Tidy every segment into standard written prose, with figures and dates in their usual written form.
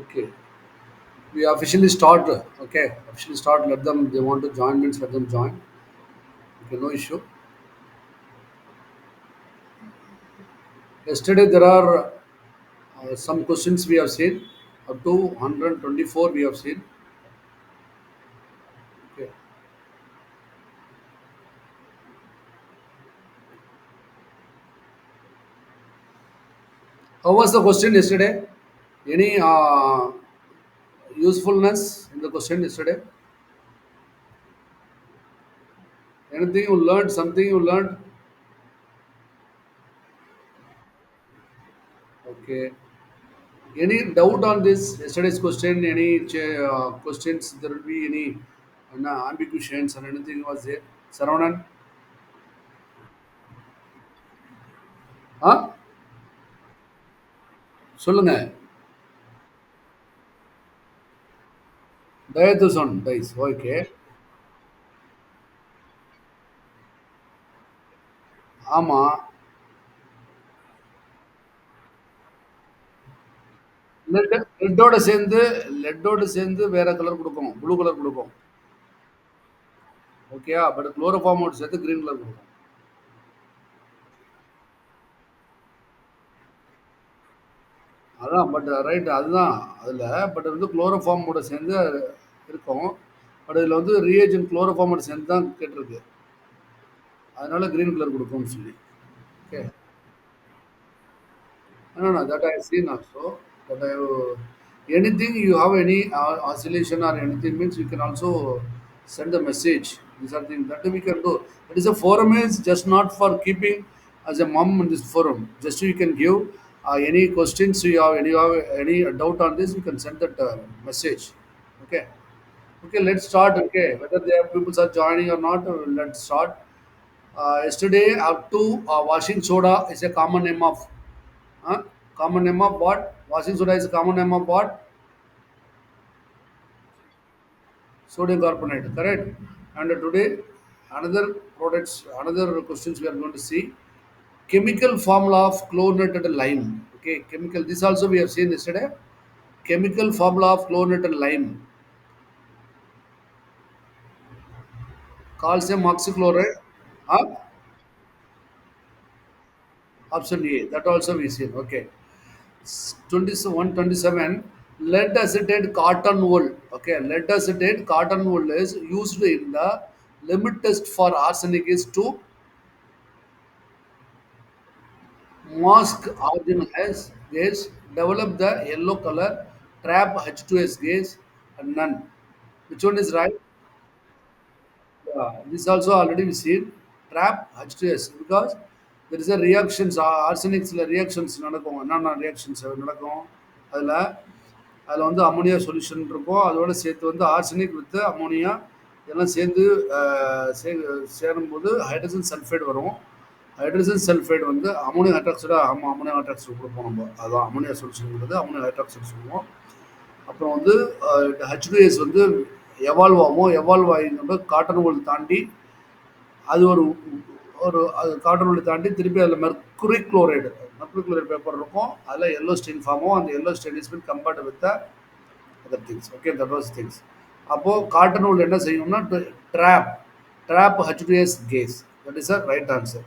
Okay, we officially start. Okay, officially start. Let them. They want to join means let them join. Okay, no issue. Yesterday there are some questions we have seen. Up to 124 we have seen. Okay. How was the question yesterday? Any usefulness in the question yesterday? Anything you learned? Something you learned? Okay. Any doubt on this yesterday's question? Any questions? There will be any ambiguitions or anything was there? Saravanan? Huh? சொல்லுங்க. டயத்துசன் dies. Okay. ஆமா. Let லெட்டோட சேர்ந்து லெட்டோட சேர்ந்து வேற colour குடுக்கும். Blue colour குடுக்கும். ஓகேயா? But குளோரோஃபார்மோட சேர்த்து green colour குடுக்கும். அதான் பட் ரைட் அதுதான். அதுல பட் வந்து குளோரோஃபார்மோட சேர்ந்து இருக்கும். பட் இதுல வந்து ரியேஜன்ட் குளோரோஃபார்மோட சேர்ந்து தான் கேட்டிருக்கு. அதனால கிரீன் கலர் குடுக்கும்னு சொல்லி. Okay. No, no, that I have seen also. But I have, anything you have any oscillation or anything means you can also send a message. These are things that we can do. But is a forum is just not for keeping as a mom in this forum. Just you can give any questions you have any doubt on this, you can send that message. Okay. Okay, let's start. Okay, whether they have people are joining or not, let's start. Yesterday, up to washing soda is a common name of Huh? Common name of what? Washing soda is a common name of what? Sodium carbonate, correct? And today, another products, another questions we are going to see. Chemical formula of chlorinated lime. Okay, chemical. This also we have seen yesterday. Chemical formula of chlorinated lime. Calcium oxychloride. Huh? Option A. That also we seen. Okay. 127 lead acetate cotton wool. Okay, lead acetate cotton wool is used in the limit test for arsenic is to mask argon gas, develop the yellow color, trap H2S gas, and none. Which one is right? This also already we seen trap H2S because there is a reactions arsenic reactions நடக்கும் என்னென்ன reactions நடக்கும் அதில் அதில் வந்து ammonia solution இருக்கும் அதோட சேர்த்து வந்து ஆர்சனிக் வித் அமோனியா இதெல்லாம் சேர்ந்து சேரும்போது ஹைட்ரஜன் சல்ஃபைடு வரும் ஹைட்ரஜன் சல்ஃபைடு வந்து அமோனியம் ஹைட்ராக்சைடு அமோனியம் ஹைட்ராக்சைடு கொடுப்போம் நம்ம அதான் அமோனியா சொல்யூஷனுங்கிறது அமோனியம் ஹைட்ராக்சைடு சொல்லுவோம் அப்புறம் வந்து ஹெச்டிஎஸ் வந்து எவால்வ் ஆகும் எவால்வ் ஆகினோட காட்டன் wool தாண்டி அது ஒரு ஒரு அது காட்டன் wool தாண்டி திருப்பி அதில் மெர்க்குரி குளோரைடு பேப்பர் இருக்கும் அதில் எல்லோ ஸ்டெயின் ஃபார்மும் அந்த yellow stain is been compared with other things okay that was things அப்போது காட்டன் wool என்ன செய்யணும்னா drop drop HDS gas that is a right answer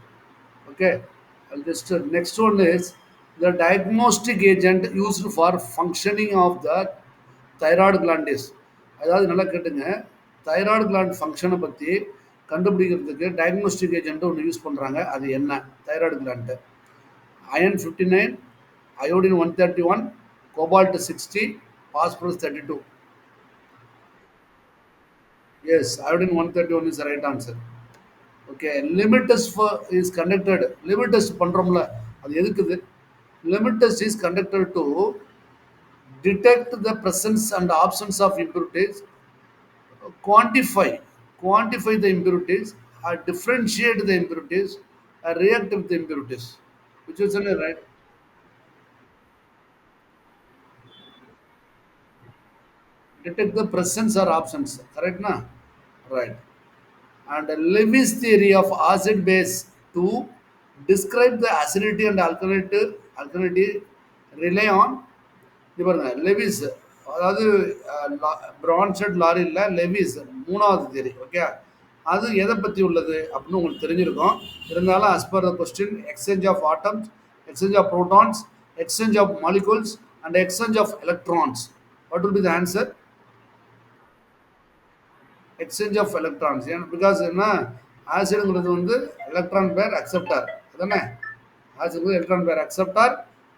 okay I'll just next one is the diagnostic agent used for functioning of the thyroid gland is அதாவது நல்லா கேட்டுங்க thyroid gland ஃபங்க்ஷனை பற்றி கண்டுபிடிக்கிறதுக்கு diagnostic agent ஒன்று use பண்ணுறாங்க அது என்ன thyroid gland iron 59 iodine 131 cobalt 60 phosphorus 32 yes iodine 131 is right answer okay limit test is conducted limit test பண்ணுறோம்ல அது எதுக்குது limit test is conducted to detect the presence and absence of impurities, quantify quantify the impurities, differentiate the impurities, react with the impurities. Which is right? Detect the presence or absence. Correct, na? Right. And Lewis theory of acid base to describe the acidity and alkalinity rely on இது பாருங்க Lewis, அதாவது பிரான்செட் lorry இல்ல Lewis, மூணாவது theory. Okay, அது எதை பத்தி உள்ளது அப்படின்னு உங்களுக்கு தெரிஞ்சிருக்கும். இருந்தாலும் as per the question, exchange of atoms, exchange of protons, exchange of molecules and exchange of electrons. What will be the answer? Exchange of electrons. ஏன் பிகாஸ் என்ன, ஆசிடுங்கிறது வந்து எலக்ட்ரான் பேர் அக்செப்டார் அதானே. ஆசிடுங்கிறது எலக்ட்ரான் பேர் அக்செப்டார்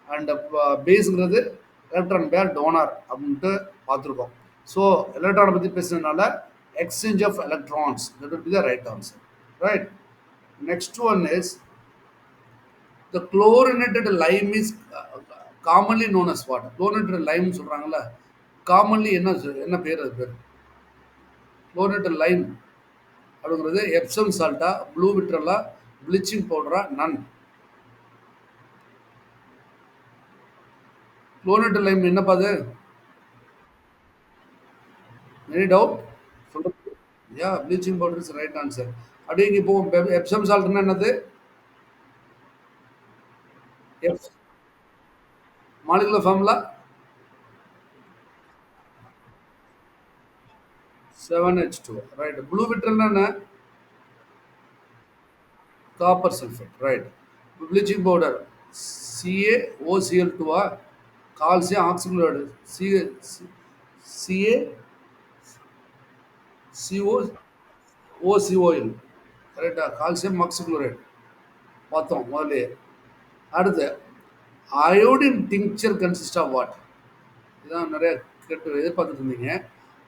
அண்ட் பேஸுங்கிறது electron pair donor அப்படின்ட்டு பார்த்துருக்கோம். So எலக்ட்ரானை பற்றி பேசுனதுனால exchange of electrons that will be the right answer. Right. Next one is the chlorinated lime is commonly known as what. Chlorinated lime சொல்கிறாங்கல்ல, commonly என்ன பேர், அது பேர் குளோரினேட்டட் லைம் அப்படிங்கிறது எப்சம் சால்ட்டா, ப்ளூ விட்ரலா, ப்ளீச்சிங் பவுடரா, நன். குளோரினேட்டட் லைம் என்னப்பா அது? Any doubt? சொல்றது. Yeah, bleaching powder is right answer. அப்படியே இங்கே இப்போ எப்சம் சால்ட்னா என்னது? எப் molecular formula 7H2. Right. Blue விட்ரல்னா என்ன? Copper sulphate. Right. Bleaching powder CaOCl2 calcium oxychloride CaCO OCOL. கரெக்டா? கால்சியம் ஆக்சிகுளோரைடு பார்த்தோம் முதல்ல. அடுத்து iodine tincture consist of what? இதான் நிறைய கேட்டு எதிர்பார்த்துட்டு இருந்தீங்க.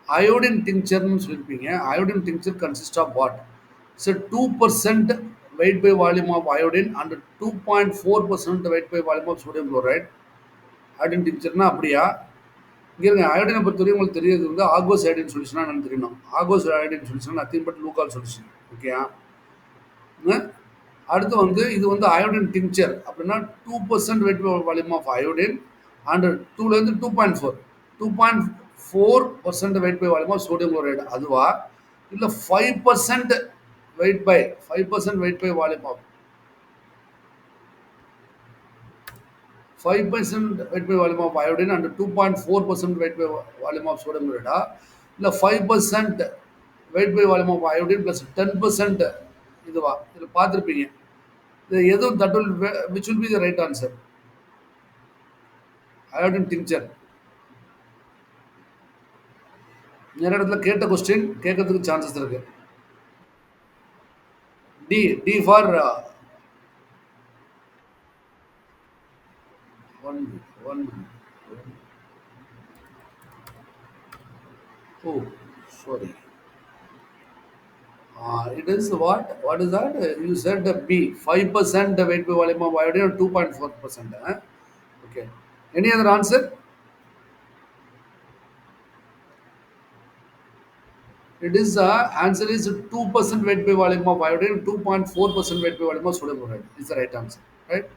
அயோடின் டிங்க்சர்னு சொல்லியிருப்பீங்க. Iodine tincture consist of what? It's 2% weight by volume of iodine and 2.4% weight by volume of sodium chloride. Iodine டிங்க்சர்னா அப்படியா? இங்கே இருங்க, அயோடினை பொறுத்தவரைக்கும் உங்களுக்கு தெரியாது வந்து ஆகோஸ் அயோடின் சொல்யூஷனா என்னன்னு தெரியணும். Aqueous iodine solution nothing but Lugol solution. ஓகேயா? அடுத்து வந்து இது வந்து அயோடின் டிங்க்சர் அப்படின்னா 2% weight by volume of iodine and 2லேருந்து 2.4% weight by volume of sodium chloride. அதுவா இல்லை 5% weight by 5% weight by volume of 5% weight by volume of iodine and 2.4% weight by volume of sodium chloride, இல்லை 5% weight by volume of iodine plus 10% இதுவா? இதில் பார்த்துருப்பீங்க. இது எதுவும் that will which will be the right answer? Iodine tincture. நிறைய இடத்துல கேட்ட question கேட்கறதுக்கு சான்சஸ் இருக்கு. D for one one. Oh sorry. It is what? What is that? You said B. 5% weight by volume of iodine and 2.4%. Okay. Any other answer? It is answer is 2% weight by volume of iodine, 2.4% weight by volume of sodium chloride. Is the right answer, right?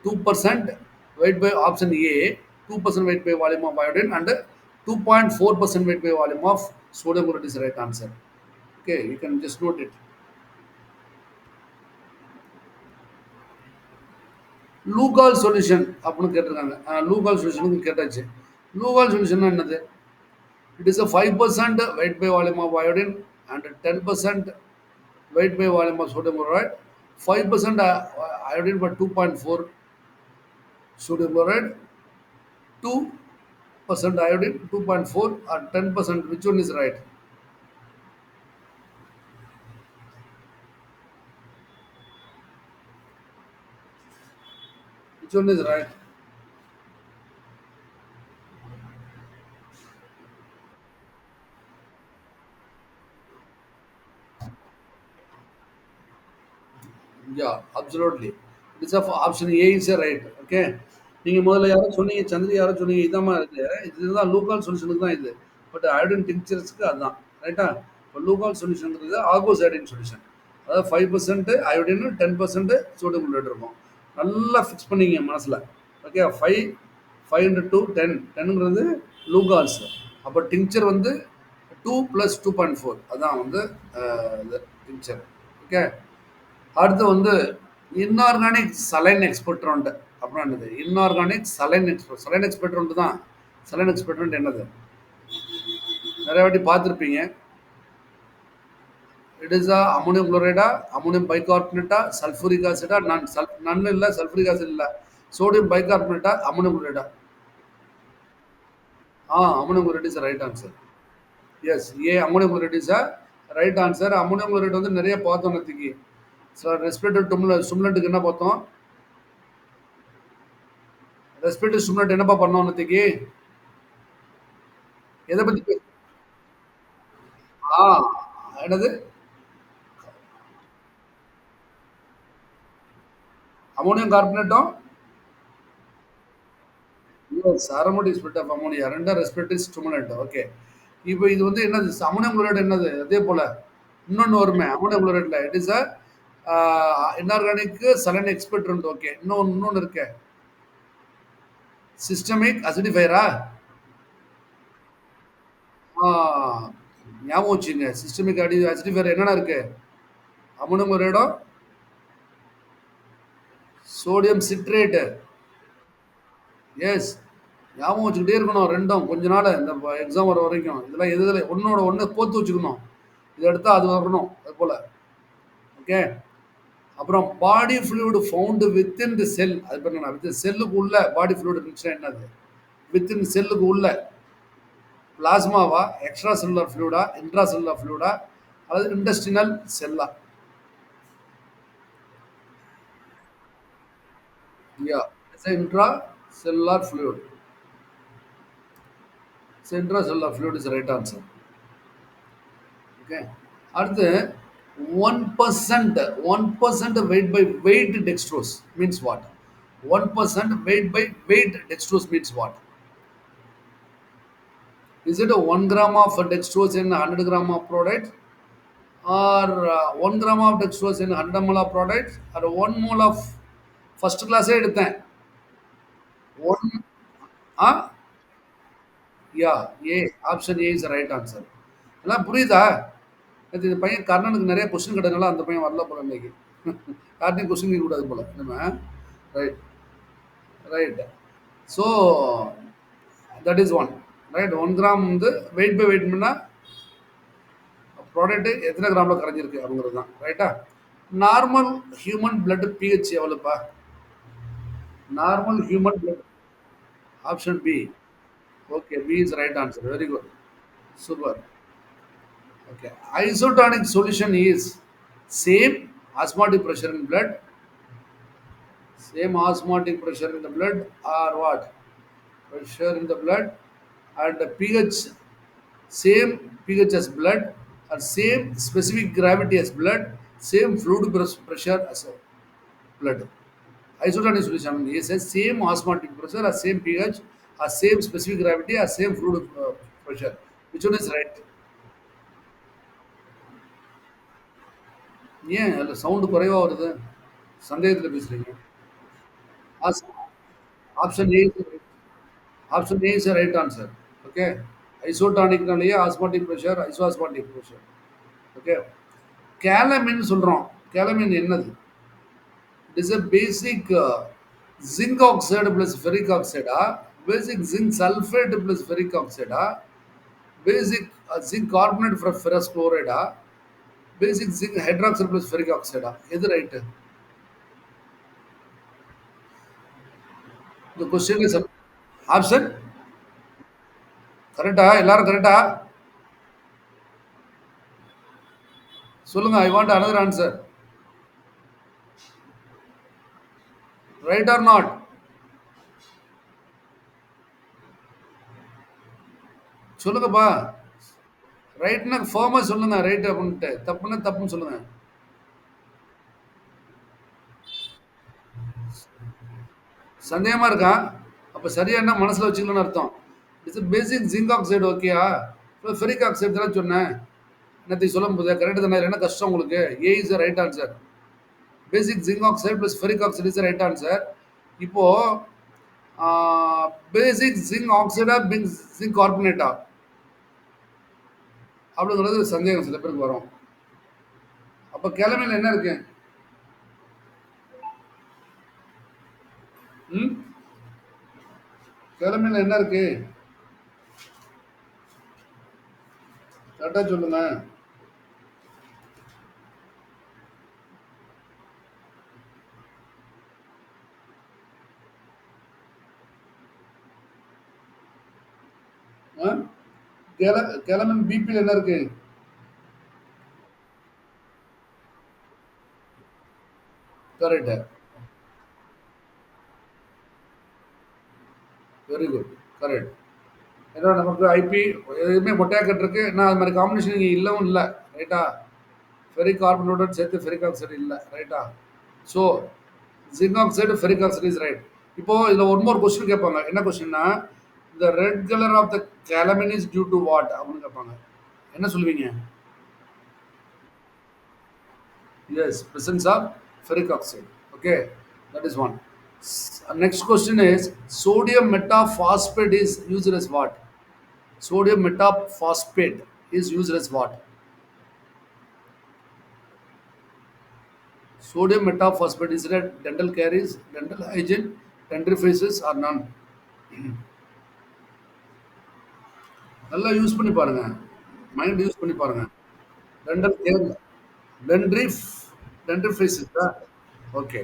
2% weight by option A, 2% weight by volume of iodine, and 2.4% weight by volume of sodium chloride is the right answer. Okay, you can just note it. Lugol solution அப்படின்னு கேட்டிருக்காங்க. Lugol சொல்யூஷனுக்கு கேட்டாச்சு. Lugol solution என்னது? It is a 5% weight by volume of iodine and 10% weight by volume of sodium chloride. 5% iodine but 2.4 sodium chloride. 2% iodine, 2.4 or 10%. Which one is right? Which one is right? Yeah, absolutely. It is of option A is a right. Okay. நீங்க முதல்ல யாரோ சொன்னீங்க, சந்திரி யாரோ சொன்னீங்க, இதாம்மா இருக்கு. இதுதான் லூகால் சொல்யூஷனுக்கு தான் இது. பட் அயோடின் டிங்க்சர்ஸ்க்கு அதுதான். ரைட்டா? இப்போ லூகால் சொல்யூஷன்ங்கிறது ஆகோஸ் அயோடின் சொல்யூஷன். அதாவது 5% அயோடின், 10% சோடியம் குளோரைட் இருக்கும். நல்லா ஃபிக்ஸ் பண்ணிங்க மனசில். Okay, 5 into 2 10. 10ங்கிறது லூகால்ஸ். அப்போ டிங்க்சர் வந்து 2 + 2.4 அதான் வந்து இது டிங்க்சர். ஓகே. அடுத்து வந்து இன்ஆர்கானிக் சலைன் எக்ஸ்பெக்ட்ரண்ட் அப்படின்னா என்னது? இன்ஆர்கானிக் சலைன் எக்ஸ்பெக்ட்ரண்ட் தான் சலன் எக்ஸ்பெக்டன்ட் என்னது? நிறைய வாட்டி பார்த்துருப்பீங்க. இட் இஸ் அமோனியம் குளோரைடா, அமோனியம் பைகார்பனேட்டா, சல்ஃபூரிக் ஆசிடா, நன் இல்ல, சல்ஃபூரிக் ஆசிட் இல்ல. சோடியம் பைகார்பனேட்டா, அமோனியம் குளோரைடா. Ammonium chloride is right answer. Yes, ammonium chloride is right answer. Ammonium chloride வந்து நிறைய பார்த்தோம் நேற்றுக்கு. ஸோ ரெஸ்பிரேட்டரி ஸ்டிமுலண்ட்டுக்கு என்ன பார்த்தோம்? ரெஸ்பிரேட்டரி ஸ்டிமுலண்ட் என்னப்பா பண்ணோம் நேற்றுக்கு? எதை பத்தி ஆ என்னது? அமோனியம் கார்பனேட்டும் yes, aromatic spirit of ammonia ரெண்டும் ரெஸ்பிரேட்டரி ஸ்டிமுலண்ட். ஓகே. இப்போ இது வந்து என்னது? அமோனியம் குளோரைடு என்னது? அதே போல இன்னொன்று வருமே அமோனியம் குளோரைட்ல. It is inorganic saline expectorant. Okay. இன்னொன்று இருக்கு, சிஸ்டமிக் அசிடிஃபையரா? ஆ, ஞாபகம் வச்சுங்க. சிஸ்டமிக் அசிடிஃபையர் என்னென்ன இருக்கு? அமோனியம் குளோரைடும் சோடியம் சிட்ரேட்டு. எஸ், ஞாபகம் வச்சுக்கிட்டே இருக்கணும் ரெண்டும் கொஞ்ச நாள் இந்த எக்ஸாம் வர வரைக்கும். இதெல்லாம் எதுல ஒன்னோட ஒன்று போத்து வச்சுக்கணும். இது எடுத்தா அது வரணும் அது போல. ஓகே. அப்புறம் பாடி ஃப்ளூயிட் ஃபவுண்ட் வித்தின் தி செல். அது பேர் என்ன? வித் செல்லுக்கு உள்ள பாடி ஃப்ளூயிட் இருந்துச்சுன்னா என்னது? வித்தின் செல்லுக்கு உள்ள பிளாஸ்மாவா, எக்ஸ்ட்ரா செல்லுலர் ஃப்ளூயிடா, இன்ட்ரா செல்லுலர் ஃப்ளூயிடா, அல்லது இன்டெஸ்டினல் செல்லா? Yeah, it's intra cellular fluid. Intra cellular fluid is right answer. Okay. அடுத்து 1% 1% weight by weight dextrose means what? 1% weight by weight dextrose means what? Is it a 1 gram of dextrose in 100 gram of product, or 1 gram of dextrose in 100 mol of product, or 1 mol of first class எடுத்தேன். 1 ah yeah A, option A is right answer. எல்லாம் புரியுதா? நேத்து இந்த பையன் கர்ணனுக்கு நிறைய question கேட்டதுனால அந்த பையன் வரல போல இன்னைக்கு. யார்ட்டையும் கொஸ்டின் கேட்க கூடாது போல நம்ம. Right, right. So that is one. Right. 1 gram வந்து வெயிட் பை வெயிட் பண்ணால் ப்ராடக்ட் எத்தனை கிராமில் கரைஞ்சிருக்கு அப்படிங்கிறது தான். ரைட்டா? நார்மல் ஹியூமன் பிளட் பிஹெச் எவ்வளோப்பா? Normal human blood. Option B. Okay, B is right answer. Very good. Super. Okay. Isotonic solution is same osmotic pressure in blood, same osmotic pressure in the blood, or what? Pressure in the blood and the pH, same pH as blood, or same specific gravity as blood, same fluid pressure as blood. Isotonic solution is a same osmotic pressure, or same pH, or same specific gravity, or same fluid pressure. Which one is right? ஏன் அதில் sound குறைவா வருது? சந்தேகத்தில் பேசுறீங்க. Option A, option A is right answer. Okay. ஐசோடானிக்னாலேயே osmotic pressure, isosmotic pressure. Okay. Calamine சொல்றோம். Calamine என்னது? It is a basic zinc oxide plus ferric ஆக்சைடா, basic zinc sulphate plus ferric ஆக்சைடா, பேசிக் ஜிங்க் கார்பனேட் ஃபெரஸ் குளோரைடா, basic zinc hydroxide plus ferric ஆக்சைடா? எது right? இந்த question option கரெக்டா? எல்லாரும் கரெக்டா? சொல்லுங்க. I want another answer. Right or not? சொல்லுங்கப்பா. ரைட்னா ஃபர்மா சொல்லுங்க. ரைட் அப்படின்ட்டு. தப்புன்னா தப்புன்னு சொல்லுங்க. சந்தேகமா இருக்கா? அப்ப சரியா என்ன மனசுல வச்சுக்கலன்னு அர்த்தம். It's basic zinc oxide. ஓகேயா? ஃபெரிக் ஆக்சைடு தானே சொன்னேன். என்னத்தை சொல்லும் போது கரெக்ட் தானே? என்ன கஷ்டம் உங்களுக்கு? A is right answer. Basic zinc oxide plus ferric oxide is right answer. இப்போ பேசிக் ஜிங்க் ஆக்சைடா ஜிங்க் கார்பனேட்டா அப்படிங்கிறது சந்தேகம் சில பேருக்கு வரும். அப்ப கிழமையில என்ன இருக்கு? ம் கிழமையில என்ன இருக்கு? கரெக்டா சொல்லுங்க. ஆ? கேல கேலமன் பிபில என்ன இருக்கு? கரெக்ட். Very good. கரெக்ட். ஏன்னா நமக்கு ஐபி எதுவுமே மொட்டையா கட்டிருக்கு. நான் அது மாதிரி காம்பினேஷன் இங்க இல்லவும் இல்ல. ரைட்டா? ஃபெரிக் கார்பனேட்டுடன் சேர்த்து ஃபெரிக் ஆக்சைடு இல்ல. ரைட்டா? So zinc oxide, ferric oxide is right. இப்போ இதுல ஒன் மோர் கொஸ்டின் கேட்பாங்க. என்ன கொஸ்டின்னா, "the red colour of the calamine is due to what?" அப்படின்னு கேட்பாங்க. என்ன சொல்லுவீங்க? Yes, presence of ferric oxide. Okay, that is one. Next question is sodium metaphosphate is used as what? Sodium metaphosphate is used as what? Sodium metaphosphate is it dental caries, dental hygiene, dentifrices or none? நல்லா use பண்ணி பாருங்க. Mind use பண்ணி பாருங்க. Dental care, டென்ட்ரிஃப், டென்டிஃப்ரைஸஸா? Okay.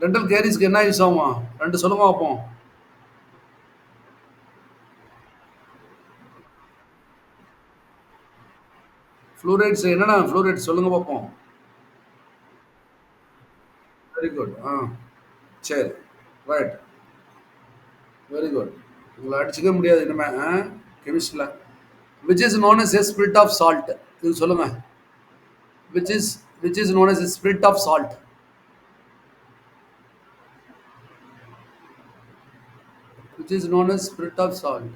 Dental கேரிஸ்க்கு என்ன use ஆகுமா? 2 சொல்லுங்க பார்ப்போம். ஃப்ளூரைட்ஸ் என்னென்ன ஃப்ளூரைட்ஸ் சொல்லுங்க பார்ப்போம். Very good. சரி. ரைட். Very good. உங்கள அடிச்சுக்க முடியாது இனிமே. கெமிஸ்ட்ரில. Which is known as a spirit of salt. இது சொல்லுங்க. Which is which is known as a spirit of salt. Which is known as spirit of salt.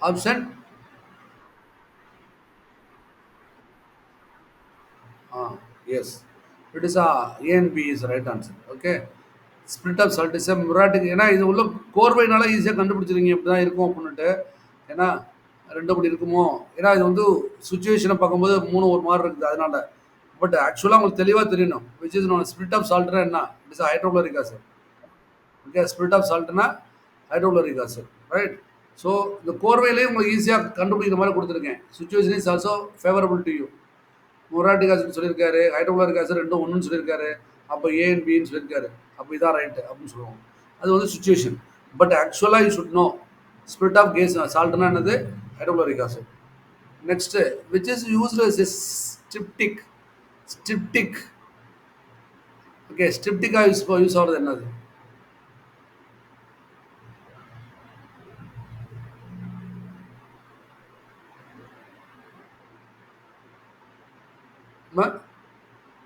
Option. Yes. It is A and B is right answer. Okay. Spirit of salt is muriatic. ஏன்னா இது உள்ள கோர்வைனால ஈஸியாக கண்டுபிடிச்சிருங்க இப்படி தான் இருக்கும் அப்படின்னுட்டு. ஏன்னா ரெண்டு அப்படி இருக்குமோ. ஏன்னா இது வந்து சுச்சுவேஷனை பார்க்கும்போது மூணு ஒரு மாதிரி இருக்குது அதனால. பட் ஆக்சுவலாக உங்களுக்கு தெளிவாக தெரியணும். Which is known spirit of சால்ட்னா என்ன? It is hydrochloric acid. Okay. Spirit of சால்ட்னா ஹைட்ரோக்ளோரிக் ஆசிட். ரைட். ஸோ இந்த கோர்வையிலேயே உங்களுக்கு ஈஸியாக கண்டுபிடிக்கிற மாதிரி கொடுத்துருக்கேன். Situation is also favourable to you. Muriatic acid சொல்லியிருக்காரு, ஹைட்ரோக்ளோரிக் ஆசிட் ரெண்டும் ஒன்றுன்னு சொல்லியிருக்காரு. அப்போ ஏ அண்ட் பின்னு சொல்லியிருக்காரு. அப்போ இதான் ரைட்டு அப்படின்னு சொல்லுவோம். அது வந்து சுச்சுவேஷன். பட் ஆக்சுவலாக you should know spirit of gas சால்ட்னா என்னது? Hydrochloric acid. Next, which is used as a styptic. Styptic. Okay. ஸ்டிப்டிக்காக யூஸ் ஆகிறது என்னது?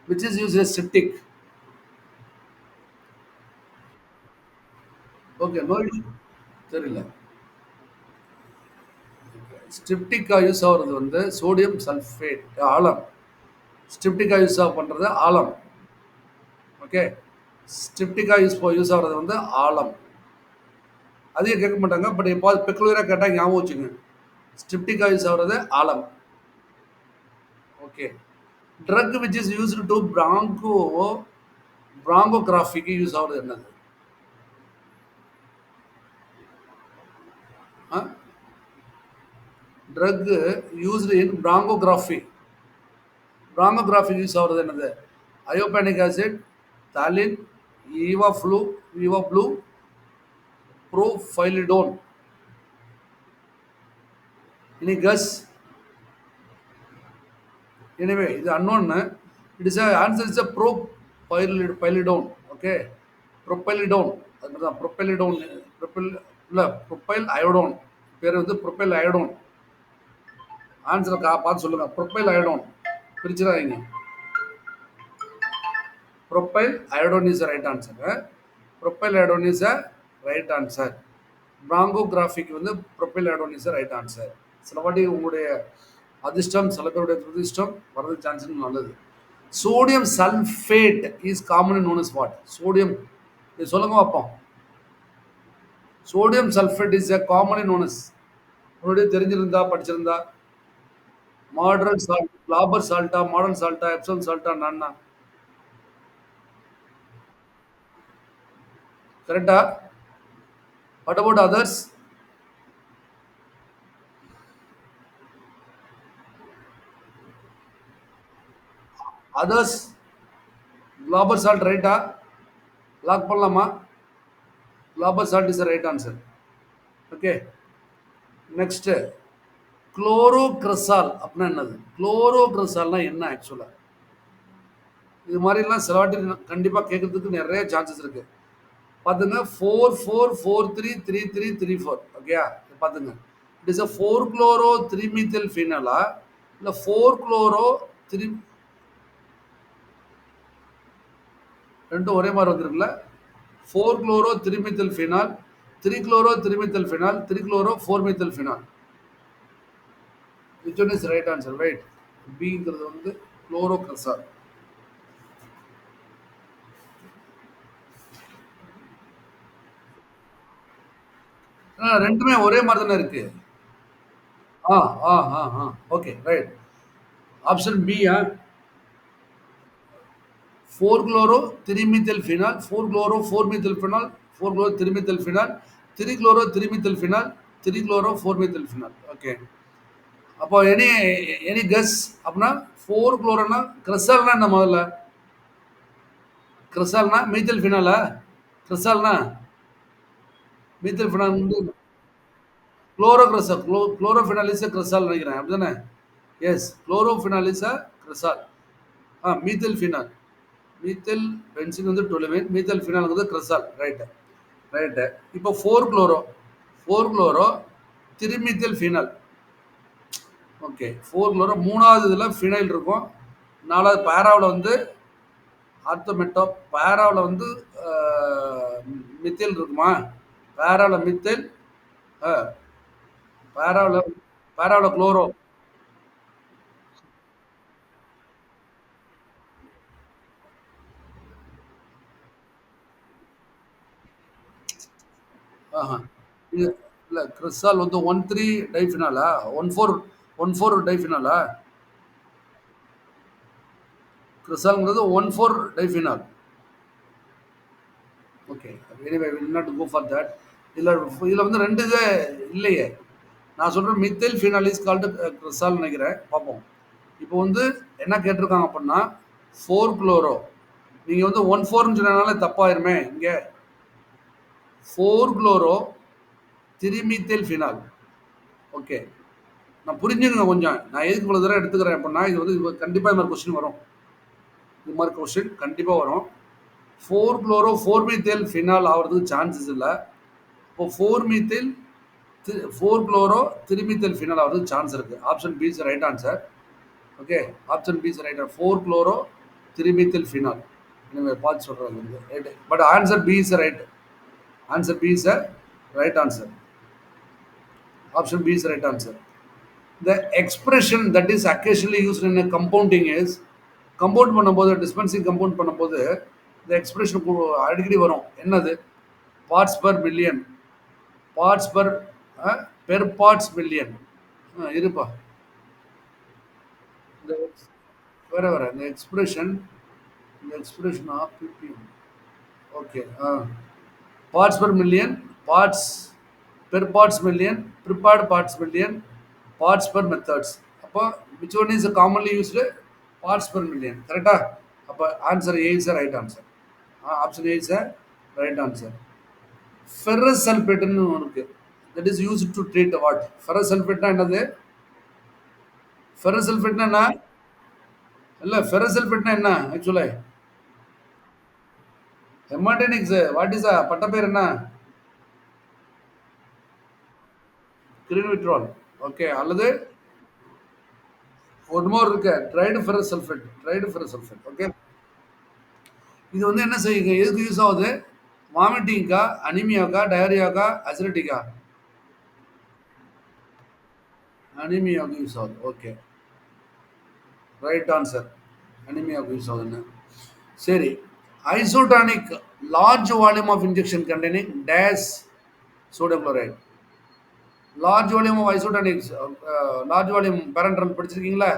Which is use styptic. Okay. No issue. தெரியல. ஸ்டிப்டிக்காக யூஸ் ஆகிறது வந்து சோடியம் சல்ஃபேட் ஆலம். ஸ்டிப்டிக்காக யூஸ் பண்ணுறது ஆலம். ஓகே. ஸ்டிப்டிக்காக யூஸ் ஆகிறது வந்து ஆலம். அதிகம் கேட்க மாட்டாங்க. பட் எப்போது பெக்குலராக கேட்டால் ஞாபகம் வச்சுங்க. ஸ்டிப்டிக்காக யூஸ் ஆகிறது alum. Okay. Drug which is used to பிராங்கோகிராஃபிக்கு யூஸ் ஆகிறது என்னது? Drug used in bronchography. Bronchography use ஆகிறது என்னது? அயோபேனிக் ஆசிட், தாலின், ஈவா ஃப்ளூ, ஈவா blue, propyliodone. Any guess? Anyway இது அன்னோன்னு. இட் இஸ் ஆன்சர் இஸ் பைலிடோன். ஓகே. ப்ரொப்பைலிடோன். அது தான் ப்ரொப்பைலிடோன். ப்ரொப்பைல் இல்லை ப்ரொப்பைல் அயோடோன். பேர் வந்து ப்ரொப்பைல் அயோடோன். ஆன்சரை பார்த்து சொல்லுங்க. Propyl iodone. பிரிச்சுடாதீங்க. Propyl iodone is right answer. Propyl iodone is a right answer. Bronchographic வந்து propyl iodone is right answer. சில வாட்டி உங்களுடைய அதிர்ஷ்டம், சில பேருடைய துரதிர்ஷ்டம் வரதுக்கு சான்ஸ் நல்லது. Sodium sulphate is common known as what? Sodium. இது சொல்லுங்க பார்ப்போம். Sodium sulphate is a commonly known as. உங்களுடைய தெரிஞ்சிருந்தா படிச்சிருந்தா மாடரல் சால்ட், லாபர் சால்ட்டா, மாடல் சால்ட்டா, எப்சம் சால்ட்டா, நானா? கரெக்டா? What about others? Others Glauber salt ரைட்டா? லாக் பண்ணலாமா? Glauber salt is right answer. Okay. Next, chlorocresol அப்படின்னா என்னது? குளோரோக்ரசால்னா என்ன ஆக்சுவலா? இது மாதிரிலாம் சில வாட்டி கண்டிப்பாக கேட்கறதுக்கு நிறைய சான்சஸ் இருக்கு. பார்த்துங்க, 44433334. ஓகேயா? பார்த்துங்க, it is a 4 chloro 3 methyl ஃபினலா, இல்லை 4 குளோரோ 3, ரெண்டும் ஒரே மாதிரி வந்துருக்குல்ல. 4 chloro 3 methyl phenol, 3 chloro 3 methyl phenol, 3 chloro 4 methyl phenol. Which one is right answer? Right. பிங்கிறது வந்து குளோரோக்ரசால். ரெண்டுமே ஒரே மாதிரி தானே இருக்கு. ஆ ஆ ஆ ஆ okay right. Option B. 4 chloro 3 methyl phenol, 4 chloro 4 methyl phenol, 4 chloro 3 methyl phenol, 3 chloro 3 methyl phenol, 3 chloro 4 methyl phenol. Okay. அப்போ எனி கெஸ் அப்படின்னா 4 குளோரோனா கிரசால்னா என்ன முதல்ல? கிரசால்னா மீத்தில் ஃபினாலா? கிரசால்னா மீத்தில் ஃபினால் வந்து chloro cresol. Chlorophenol is cresol நினைக்கிறேன், அப்படிதானே? Yes, chlorophenol is cresol. Methyl phenol. Methyl benzene வந்து டொலுமின், மீத்தில் ஃபினால்ங்கிறது கிரசால். ரைட்டு. ரைட்டு. இப்போ 4 chloro, 4 chloro 3 methyl phenol. Okay. 4 chloro மூணாவது இதில் ஃபினைல் இருக்கும், நாலாவது பேராவில் வந்து ஆர்த்தமெட்டோ, பேராவில் வந்து மித்தில் இருக்குமா? பேராவில் மித்தில், பேராவில் பேராவில் குளோரோ. ஆஹா. இது இல்ல, கிறிஸ்டால் வந்து 1 3 டைஃபினாலா? 1 4 1 4 டைஃபினாலா? கிறிஸ்டால்ங்கிறது 1 4 diphenol. Okay. Anyway will not go for that. இதில் இதில் வந்து ரெண்டு இது இல்லையே. நான் சொல்கிறேன் methyl phenol is called cresol நினைக்கிறேன். பார்ப்போம். இப்போ வந்து என்ன கேட்டிருக்காங்க அப்படின்னா 4 குளோரோ. நீங்கள் வந்து 1 4ன்னு சொன்னனால தப்பாயிருமே இங்கே. 4 குளோரோ 3 மீத்தைல் ஃபினால். ஓகே. நான் புரிஞ்சுங்க கொஞ்சம். நான் எதுக்கு இவ்வளோ தூரம் எடுத்துக்கிறேன் அப்படின்னா, இது வந்து கண்டிப்பாக இது மாதிரி கொஸ்டின் வரும். இது மாதிரி கொஸ்டின் கண்டிப்பாக வரும். 4 குளோரோ 4 மீத்தைல் ஃபினால் ஆகிறதுக்கு சான்சஸ் இல்லை. இப்போ 4 மீத்தைல் 4 குளோரோ 3 மீத்தைல் ஃபினால் ஆகிறதுக்கு சான்ஸ் இருக்குது. Option B is right answer. Okay. Option B is right. 4 chloro 3 methyl phenol. எனவே பார்த்து சொல்கிறது வந்து right. But answer B is right. Answer B is right answer. Option B is right answer. The expression that is occasionally used in a compounding is, compound பண்ணும்போது, dispensing compound பண்ணும்போது இந்த expression அடிக்கடி வரும். என்னது? Parts per million, parts per per parts million. இருப்பா, இந்த வேற வேற இந்த எக்ஸ்பிரஷன், இந்த expression of PPM. Okay. Parts per million, parts per parts million, prepared parts million, parts per methods. அப்போ which one is commonly used? Parts per million. கரெக்டா? அப்போ answer A is right answer. Option A is right answer. Ferrous சல்பேட்னு இருக்கு. That is use to treat what? Ferrous சல்பேட்னா என்னது? Ferrous சல்பேட்னா என்ன? இல்லை, ferrous சல்பேட்னா என்ன ஆக்சுவலி? ஹெமாடெனிக்ஸ். வாட் இஸ் பட்ட பேர் என்ன? கிரின்விட்ரால். ஓகே. அல்லது ஒரு மோர் இருக்கு, dried ferrous sulphate. Dried ferrous sulphate. Okay. இது வந்து என்ன செய்யுங்க, எதுக்கு யூஸ் ஆகுது? வாமிட்டிங்க்கா, அனிமியாக்கா, டயரியாக்கா, அசிடிட்டிக்கா? அனிமியாவுக்கு யூஸ் ஆகுது. ஓகே. Right answer. அனிமியாவுக்கு யூஸ் ஆகுதுன்னு. சரி. Isotonic large volume of injection containing டேஸ் sodium chloride. Large volume of isotonics, large volume parenteral படிச்சிருக்கீங்களா?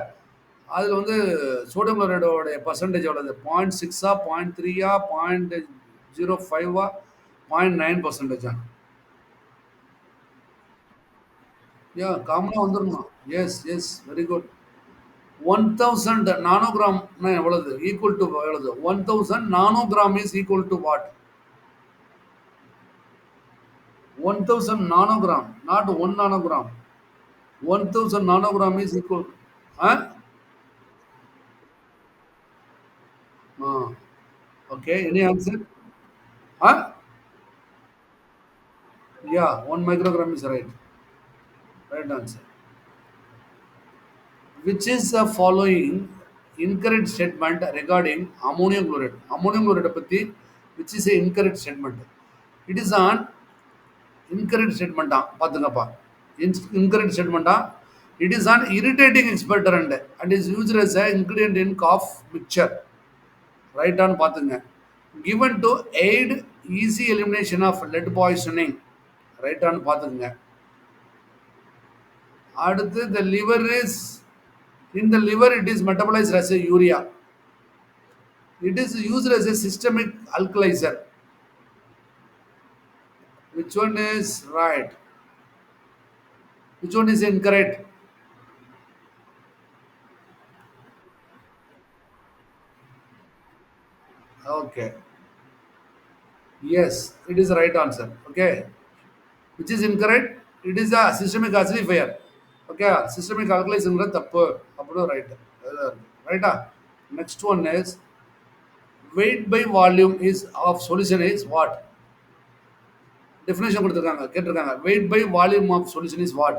அதில் வந்து சோடியம் குளோரைடோடைய பர்சன்டேஜ் எவ்வளவு? 0.6 0.3 0.05 0.9%. Yeah, காமனா வந்துரணும். Yes, yes. Very good. 1000 நானோகிராம்னா எவ்வளவு? ஈக்குவல் டூ எவ்வளவு? 1000 nanogram is equal to what? 1000 nanogram, not 1 nanogram. 1000 nanogram is equal. Huh? Ah, okay. Any answer? Huh? Yeah, 1 microgram is right. Right answer. Which is the following incorrect statement regarding ammonium chloride? Ammonium chloride பத்தி which is a incorrect statement? It is an incorrect statement தான் பார்த்துங்கப்பா. Incorrect statement தான். It is an irritating expectorant and is used as an ingredient in cough mixture. Right on பார்த்துங்க. Given to aid easy elimination of lead poisoning. Right on பார்த்துங்க. அடுத்து the liver is in the liver it is metabolized as a urea. It is used as a systemic alkalizer. Which one is right? Which one is incorrect? Okay. Yes, it is the right answer. Okay. Which is incorrect? It is a systemic acidifier. Okay, systemic alkalizer தப்பு. அப்போ right. Right. Next one is weight by volume is of solution is what? Definition கொடுத்திருக்காங்க கேட்டிருக்காங்க weight by volume of solution is what?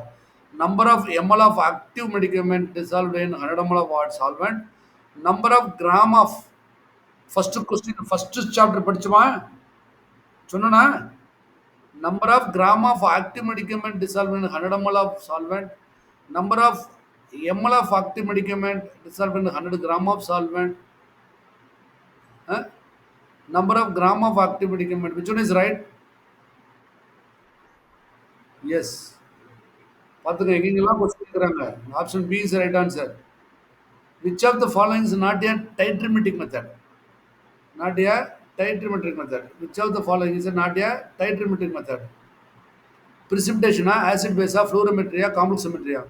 Number of ml of active medicament dissolved in 100 ml of what solvent? Number of gram of first question first chapter படிச்சுமா சொன்னனா number of gram of active medicament dissolved in 100 ml of solvent, number of ml of active medicament dissolved in 100 gram of solvent, huh? Number of gram of active medicament. Which one is right? Yes. பார்த்துங்க எங்கெங்கெல்லாம் question கேட்குறாங்க option B is right answer which of the following is not a titrimetric method not a titrimetric method which of the following is not a titrimetric method precipitation acid பேஸா ஃப்ளூரோமெட்ரியா காம்ப்ளெக்ஸோமெட்ரியா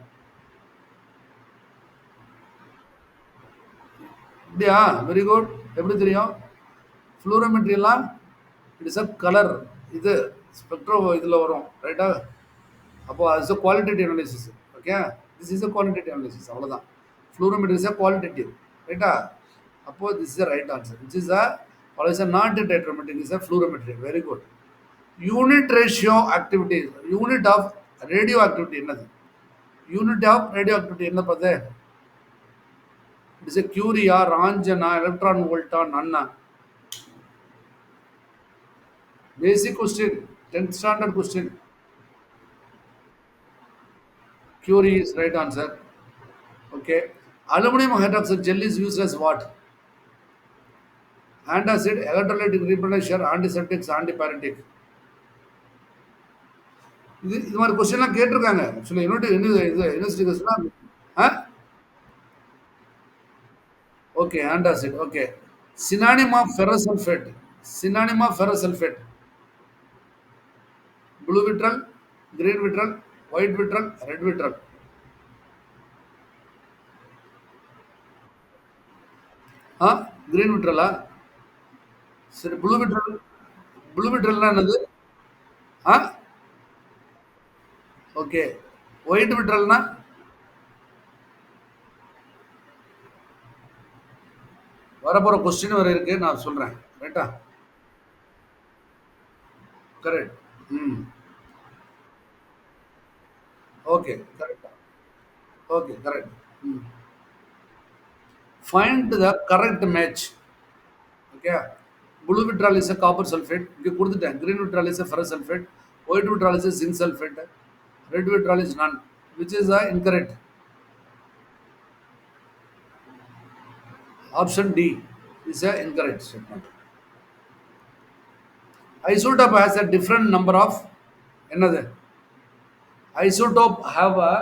அப்படியா very good எப்படி தெரியும் ஃப்ளூரோமெட்ரியெல்லாம் it's a colour இது spectro இதில் வரும் ரைட்டா அப்போ அது qualitative analysis okay this is a qualitative analysis அவ்வளோதான் ஃப்ளூரோமெட்ரி இஸ் அ குவாலிட்டேட்டிவ் ரைட்டா அப்போ this is a right answer which is a always a not titrimetric is a fluorometry very good unit ratio activity unit of radio activity என்னது unit of radio activity என்ன பார்த்து it is a கியூரியா ராஞ்சனா electron வோல்ட்டா நன்னா basic question 10th standard question curie is right answer okay aluminum hydroxide gel is used as what antacid electrolytic replenisher antiseptics antipyretic இது மாதிரி கொஸ்டின்லாம் கேட்டிருக்காங்க ஆக்சுவலி யூனிவர்சிட்டி கொஸ்டின் ஆ okay antacid okay synonym of ferrous sulfate synonym of ferrous sulfate blue vitral green vitral white vitral red vitral ah green vitralா சரி blue விட்ரல்னா என்னது ஆ okay white விட்ரல்னா வரப்போகிற question வர இருக்கு நான் சொல்கிறேன் ரைட்டா கரெக்ட் ம் ஓகே கரெக்ட் ஓகே கரெக்ட் ம் find the correct match okay blue vitriol is copper sulphate இங்கே கொடுத்துட்டேன் green vitriol is ferrous sulphate white vitriol is zinc sulphate red vitriol is none which is incorrect option D is incorrect statement isotope has a different number of என்னது isotope have a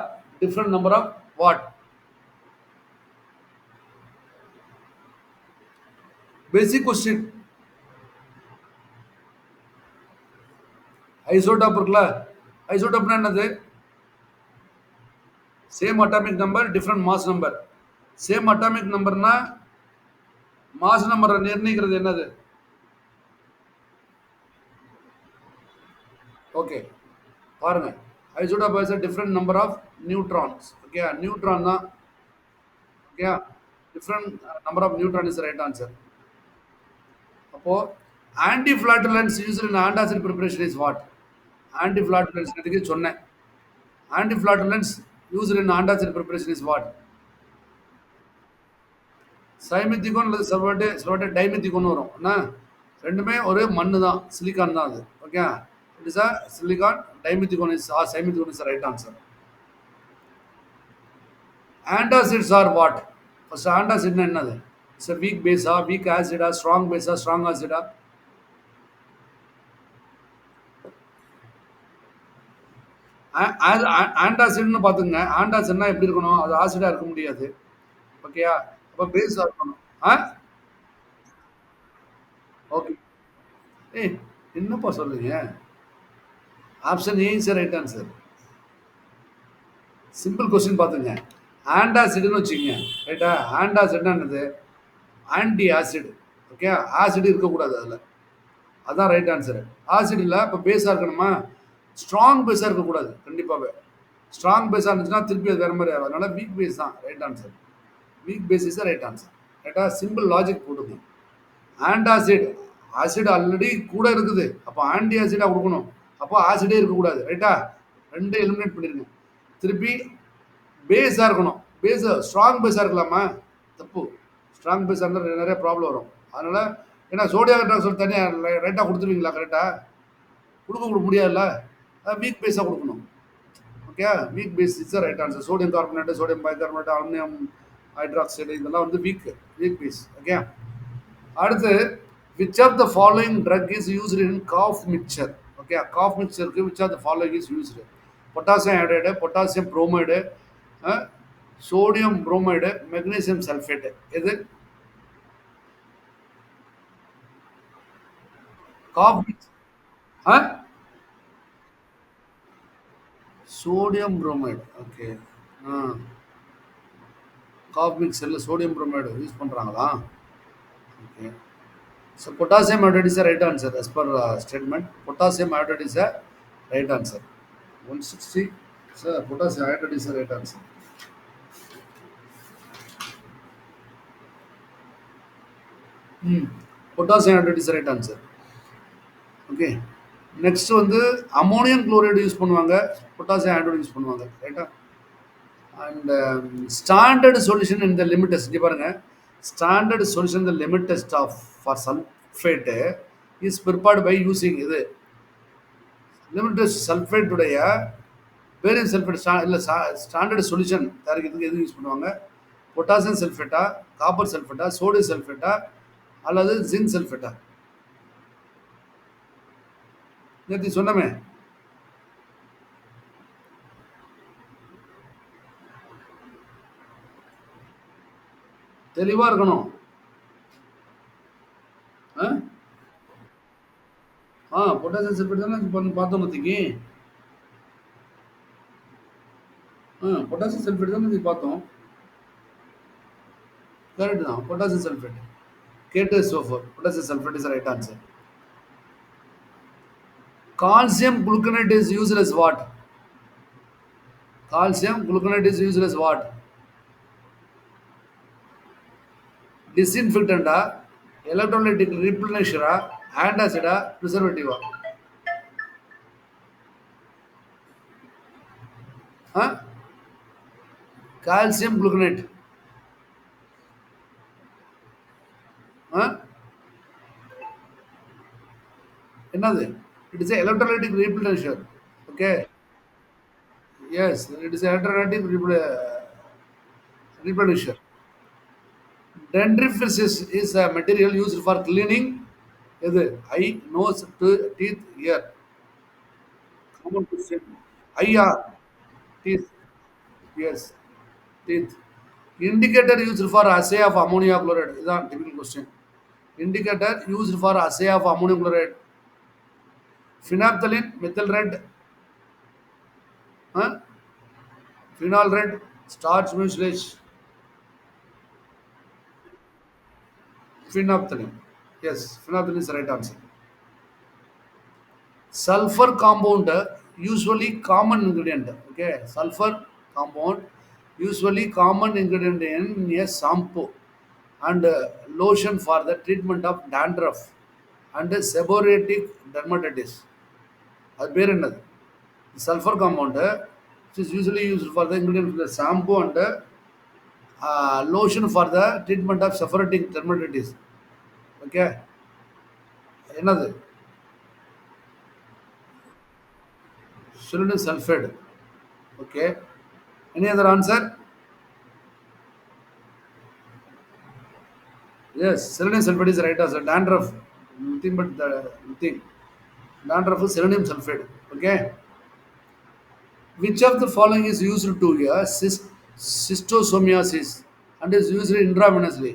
different number of what basic question isotope இருக்குல்ல, ஐசோடாப்னா என்னது? Same atomic number, different mass number. Same atomic நம்பர்னா mass நம்பரை நிர்ணயிக்கிறது என்னது? Okay, பாருங்க. Isotope has a different number of neutrons. Okay, neutron தான். Okay, different number of neutron is right answer. அப்போ anti flatulence used in antacid preparation is what? Anti flatulence இதுக்கு சொன்னேன். Anti flatulence used in antacid preparation is what? Simethicone அல்லது சிலவாட்டி டைமித்திகோன் வரும் என்ன? ரெண்டுமே ஒரு மண்ணு தான், சிலிக்கான் தான் அது. Okay, it is a silicon. Dimethicone is or simethicone is right answer. Antacids are what? First ஆன்டாசிட்னா என்னது? இட்ஸ் a வீக் பேஸா, வீக் ஆசிடா, ஸ்ட்ராங் பேஸா, ஸ்ட்ராங் ஆசிடா? ஆன்டாசிட்னு பார்த்துங்க. ஆன்டாசிட்னா எப்படி இருக்கணும்? அது ஆசிடா இருக்க முடியாது. ஓகேயா? அப்போ பேஸா இருக்கணும். ஆ ஓகே. ஏய், என்னப்பா சொல்றீங்க? Option A is right answer. Simple question பார்த்துங்க. ஆன்டாசிட்னு வச்சுக்கோங்க. ரைட்டா? ஆன்டாசிட்னா என்னது? Anti acid. ஓகே, ஆசிட் இருக்கக்கூடாது அதில். அதான் ரைட் ஆன்சர். ஆசிட் இல்லை, இப்போ பேஸாக இருக்கணுமா? ஸ்ட்ராங் பேஸாக இருக்கக்கூடாது கண்டிப்பாகவே. ஸ்ட்ராங் பேஸாக இருந்துச்சுன்னா திருப்பி அது வேறு மாதிரி ஆகும். அதனால வீக் பேஸ் தான் right answer. Weak base is right answer. ரைட்டா? சிம்பிள் லாஜிக் போட்டுங்க. ஆன்டாசிட், ஆசிட் ஆல்ரெடி கூட இருக்குது, அப்போ ஆன்டி ஆசிடாக கொடுக்கணும். அப்போ ஆசிடே இருக்கக்கூடாது. ரைட்டா? ரெண்டு எலிமினேட் பண்ணிடுங்க. திருப்பி பேஸாக இருக்கணும். பேஸு ஸ்ட்ராங் பேஸாக இருக்கலாமா? தப்பு. ஸ்ட்ராங் பேஸாக இருந்தால் நிறைய ப்ராப்ளம் வரும். அதனால் ஏன்னா சோடியம் ஹைட்ராக்சைடு தனியாக ரைட்டாக கொடுத்துருவீங்களா? கரெக்டாக கொடுக்க முடியாதுல்ல. வீக் பேஸாக கொடுக்கணும். Okay, weak base is right answer. Sodium carbonate, sodium bicarbonate, aluminium hydroxide இதெல்லாம் வந்து வீக் பேஸ். ஓகே, அடுத்து which of the following drug is used in cough mixture? Okay, cough மிக்சருக்கு which of the following is used? Potassium hydride, potassium bromide, sodium bromide, magnesium sulphate. எது? Cough mix. ஆ sodium bromide. Okay. ஆ cough மிக்சரில் sodium bromide use பண்ணுறாங்களா? Okay. So potassium hydride is right answer as per statement. Potassium hydride is a right answer. 160. Sir, potassium hydride is a right answer. Potassium hydride is a right answer. Okay, next வந்து ammonium chloride use பண்ணுவாங்க, potassium hydride use பண்ணுவாங்க. ரைட்டா? And standard solution in the limit test. இங்கே பாருங்க, standard solution இந்த limit test of for sulphate is prepared by using இது limit test சல்ஃபேட்டுடைய barium sulphate இல்லை ஸ்டாண்டர்ட் சொல்யூஷன் தயாரிக்கிறதுக்கு எது யூஸ் பண்ணுவாங்க? பொட்டாசியம் சல்ஃபேட்டா, காப்பர் சல்ஃபேட்டா, சோடியம் சல்ஃபேட்டா அல்லது ஜிங்க் சல்ஃபேட்டா? நேற்று சொன்னமே. தெளிவாக இருக்கணும். பொட்டாசியம் சல்ஃபேட் தானே பார்த்தோம் நேற்றுக்கு. பொட்டாசியம் சல்ஃபேட் தானே பார்த்தோம். கரெக்ட் தான், potassium sulphate. K2SO4. Potassium sulfate is the right answer. Calcium gluconate is used as what? Calcium gluconate is used as what? Disinfectant, electrolytic replenisher, antacid, preservative. Huh? Calcium gluconate. Huh? Another. It is an electrolytic replenisher. Okay. Yes, it is an electrolytic replenisher. Dentifrice is a material used for cleaning எது? Eye, nose, teeth, ear. Common question. Eye, teeth. Yes, teeth. Indicator used for assay of ammonia chloride. இதுதான் typical question. Indicator used for assay of ammonium chloride. Phenolphthalein, methyl red, huh? Phenol red, starch mucilage, phenolphthalein. Yes, phenolphthalein is the right answer. Sulfur compound, usually common ingredient. Okay, sulfur compound, usually common ingredient in a shampoo and lotion for the treatment of dandruff and seborrheic dermatitis. அது பேர் என்னது? Sulfur compound, which is usually used for the ingredient of the shampoo and lotion for the treatment of seborrheic dermatitis. Okay, என்னது? Selenium sulfate. Okay. Any other answer? Yes, selenium sulfate is the right answer. Dandruff. Nothing but the thing. Dandruff is selenium sulfate. Okay. Which of the following is used to cystosomiasis and is used intravenously?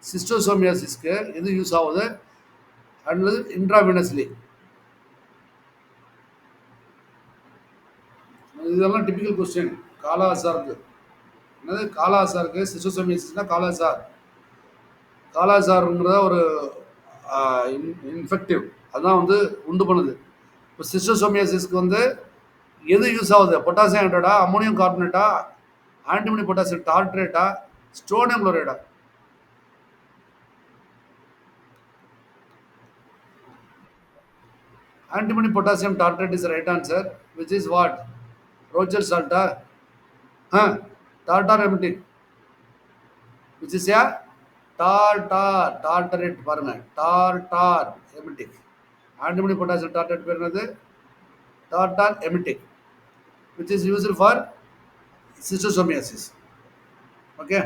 Cystosomiasis இது use ஆகுது அல்லது intravenously. இதெல்லாம் typical question. காலா அசாருக்கு என்னது காலா அசாருக்கு சிஸ்டோசோமியாசிஸ்னா காலா அசார். காலாஜார்ங்கிறத ஒரு infective அதான் வந்து உண்டு பண்ணுது. இப்போ சிஸ்டோசோமியாசிஸ்க்கு வந்து எது யூஸ் ஆகுது? பொட்டாசியம் ஹைட்ரேட்டா, அம்மோனியம் கார்பனேட்டா, ஆன்டிமனி பொட்டாசியம் டார்ட்ரேட்டா, ஸ்டோனியம் குளோரைடா? Antimony potassium tartrate is right answer, which is what? Rochelle சால்ட்டா? Tartar emetic which is a tartar tartrate பாருங்க, tartar emetic. Antimony potassium tartrate பேர் என்னது? Tartar emetic, which is used for cystosomiasis. Okay.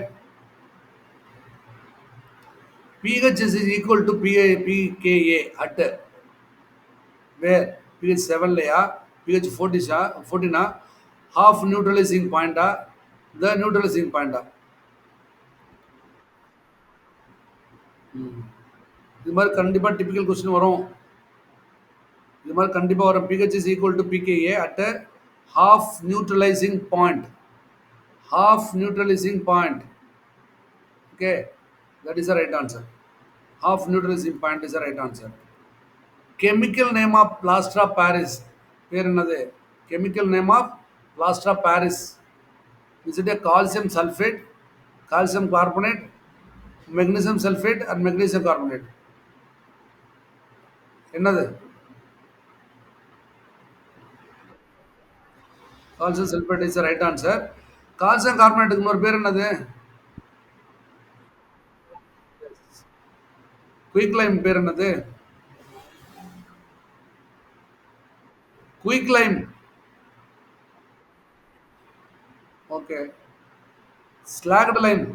pH is equal to pKa at where? pH 7 லையா, pH 14 half neutralizing point, the neutralizing point. இது மாதிரி கண்டிப்பா typical question வரும். இது மாதிரி கண்டிப்பா வரும். pH is equal to pKa at half neutralizing point. Half neutralizing point. Okay, that is the right answer. Half neutralizing point is the right answer. Chemical name of plaster of Paris. பேர் என்னது? Chemical name of plaster of Paris. Is it a calcium sulfate, calcium carbonate, magnesium sulfate or magnesium carbonate? என்னது? Calcium sulfate is the right answer. Calcium carbonate இன்னொரு பேர் என்னது? Quicklime பேர் என்னது? Quicklime. Okay. Slaked lime.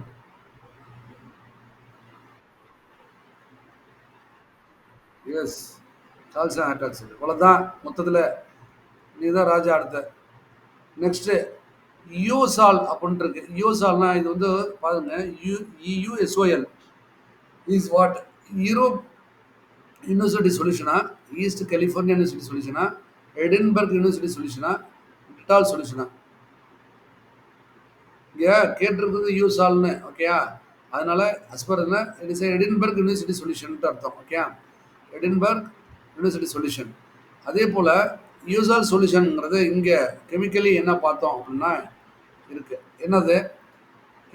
Yes, calcium hydroxide. அவ்வளோதான் மொத்தத்தில். நீ தான் ராஜா அடுத்த. நெக்ஸ்ட்டு யூசால் அப்படின்ட்டு இருக்கு. யூசால்னா இது வந்து பாருங்க, USOL is what? Europe university சொல்யூஷனா, ஈஸ்ட் கலிஃபோர்னியா யூனிவர்சிட்டி சொல்யூஷனா, எடின்பர்க் யூனிவர்சிட்டி சொல்யூஷனா, டிட்டால் சொல்யூஷனா? இங்கே கேட்டிருக்குது யூசால்னு. ஓகேயா? அதனால அஸ்பர் என்ன இட் இஸ் எடின்பர்க் யூனிவர்சிட்டி சொல்யூஷன்ட்டு அர்த்தம். Okay, Edinburgh university solution. அதே போல் யூசால் சொல்யூஷனுங்கிறது இங்கே கெமிக்கலி என்ன பார்த்தோம் அப்படின்னா இருக்குது. என்னது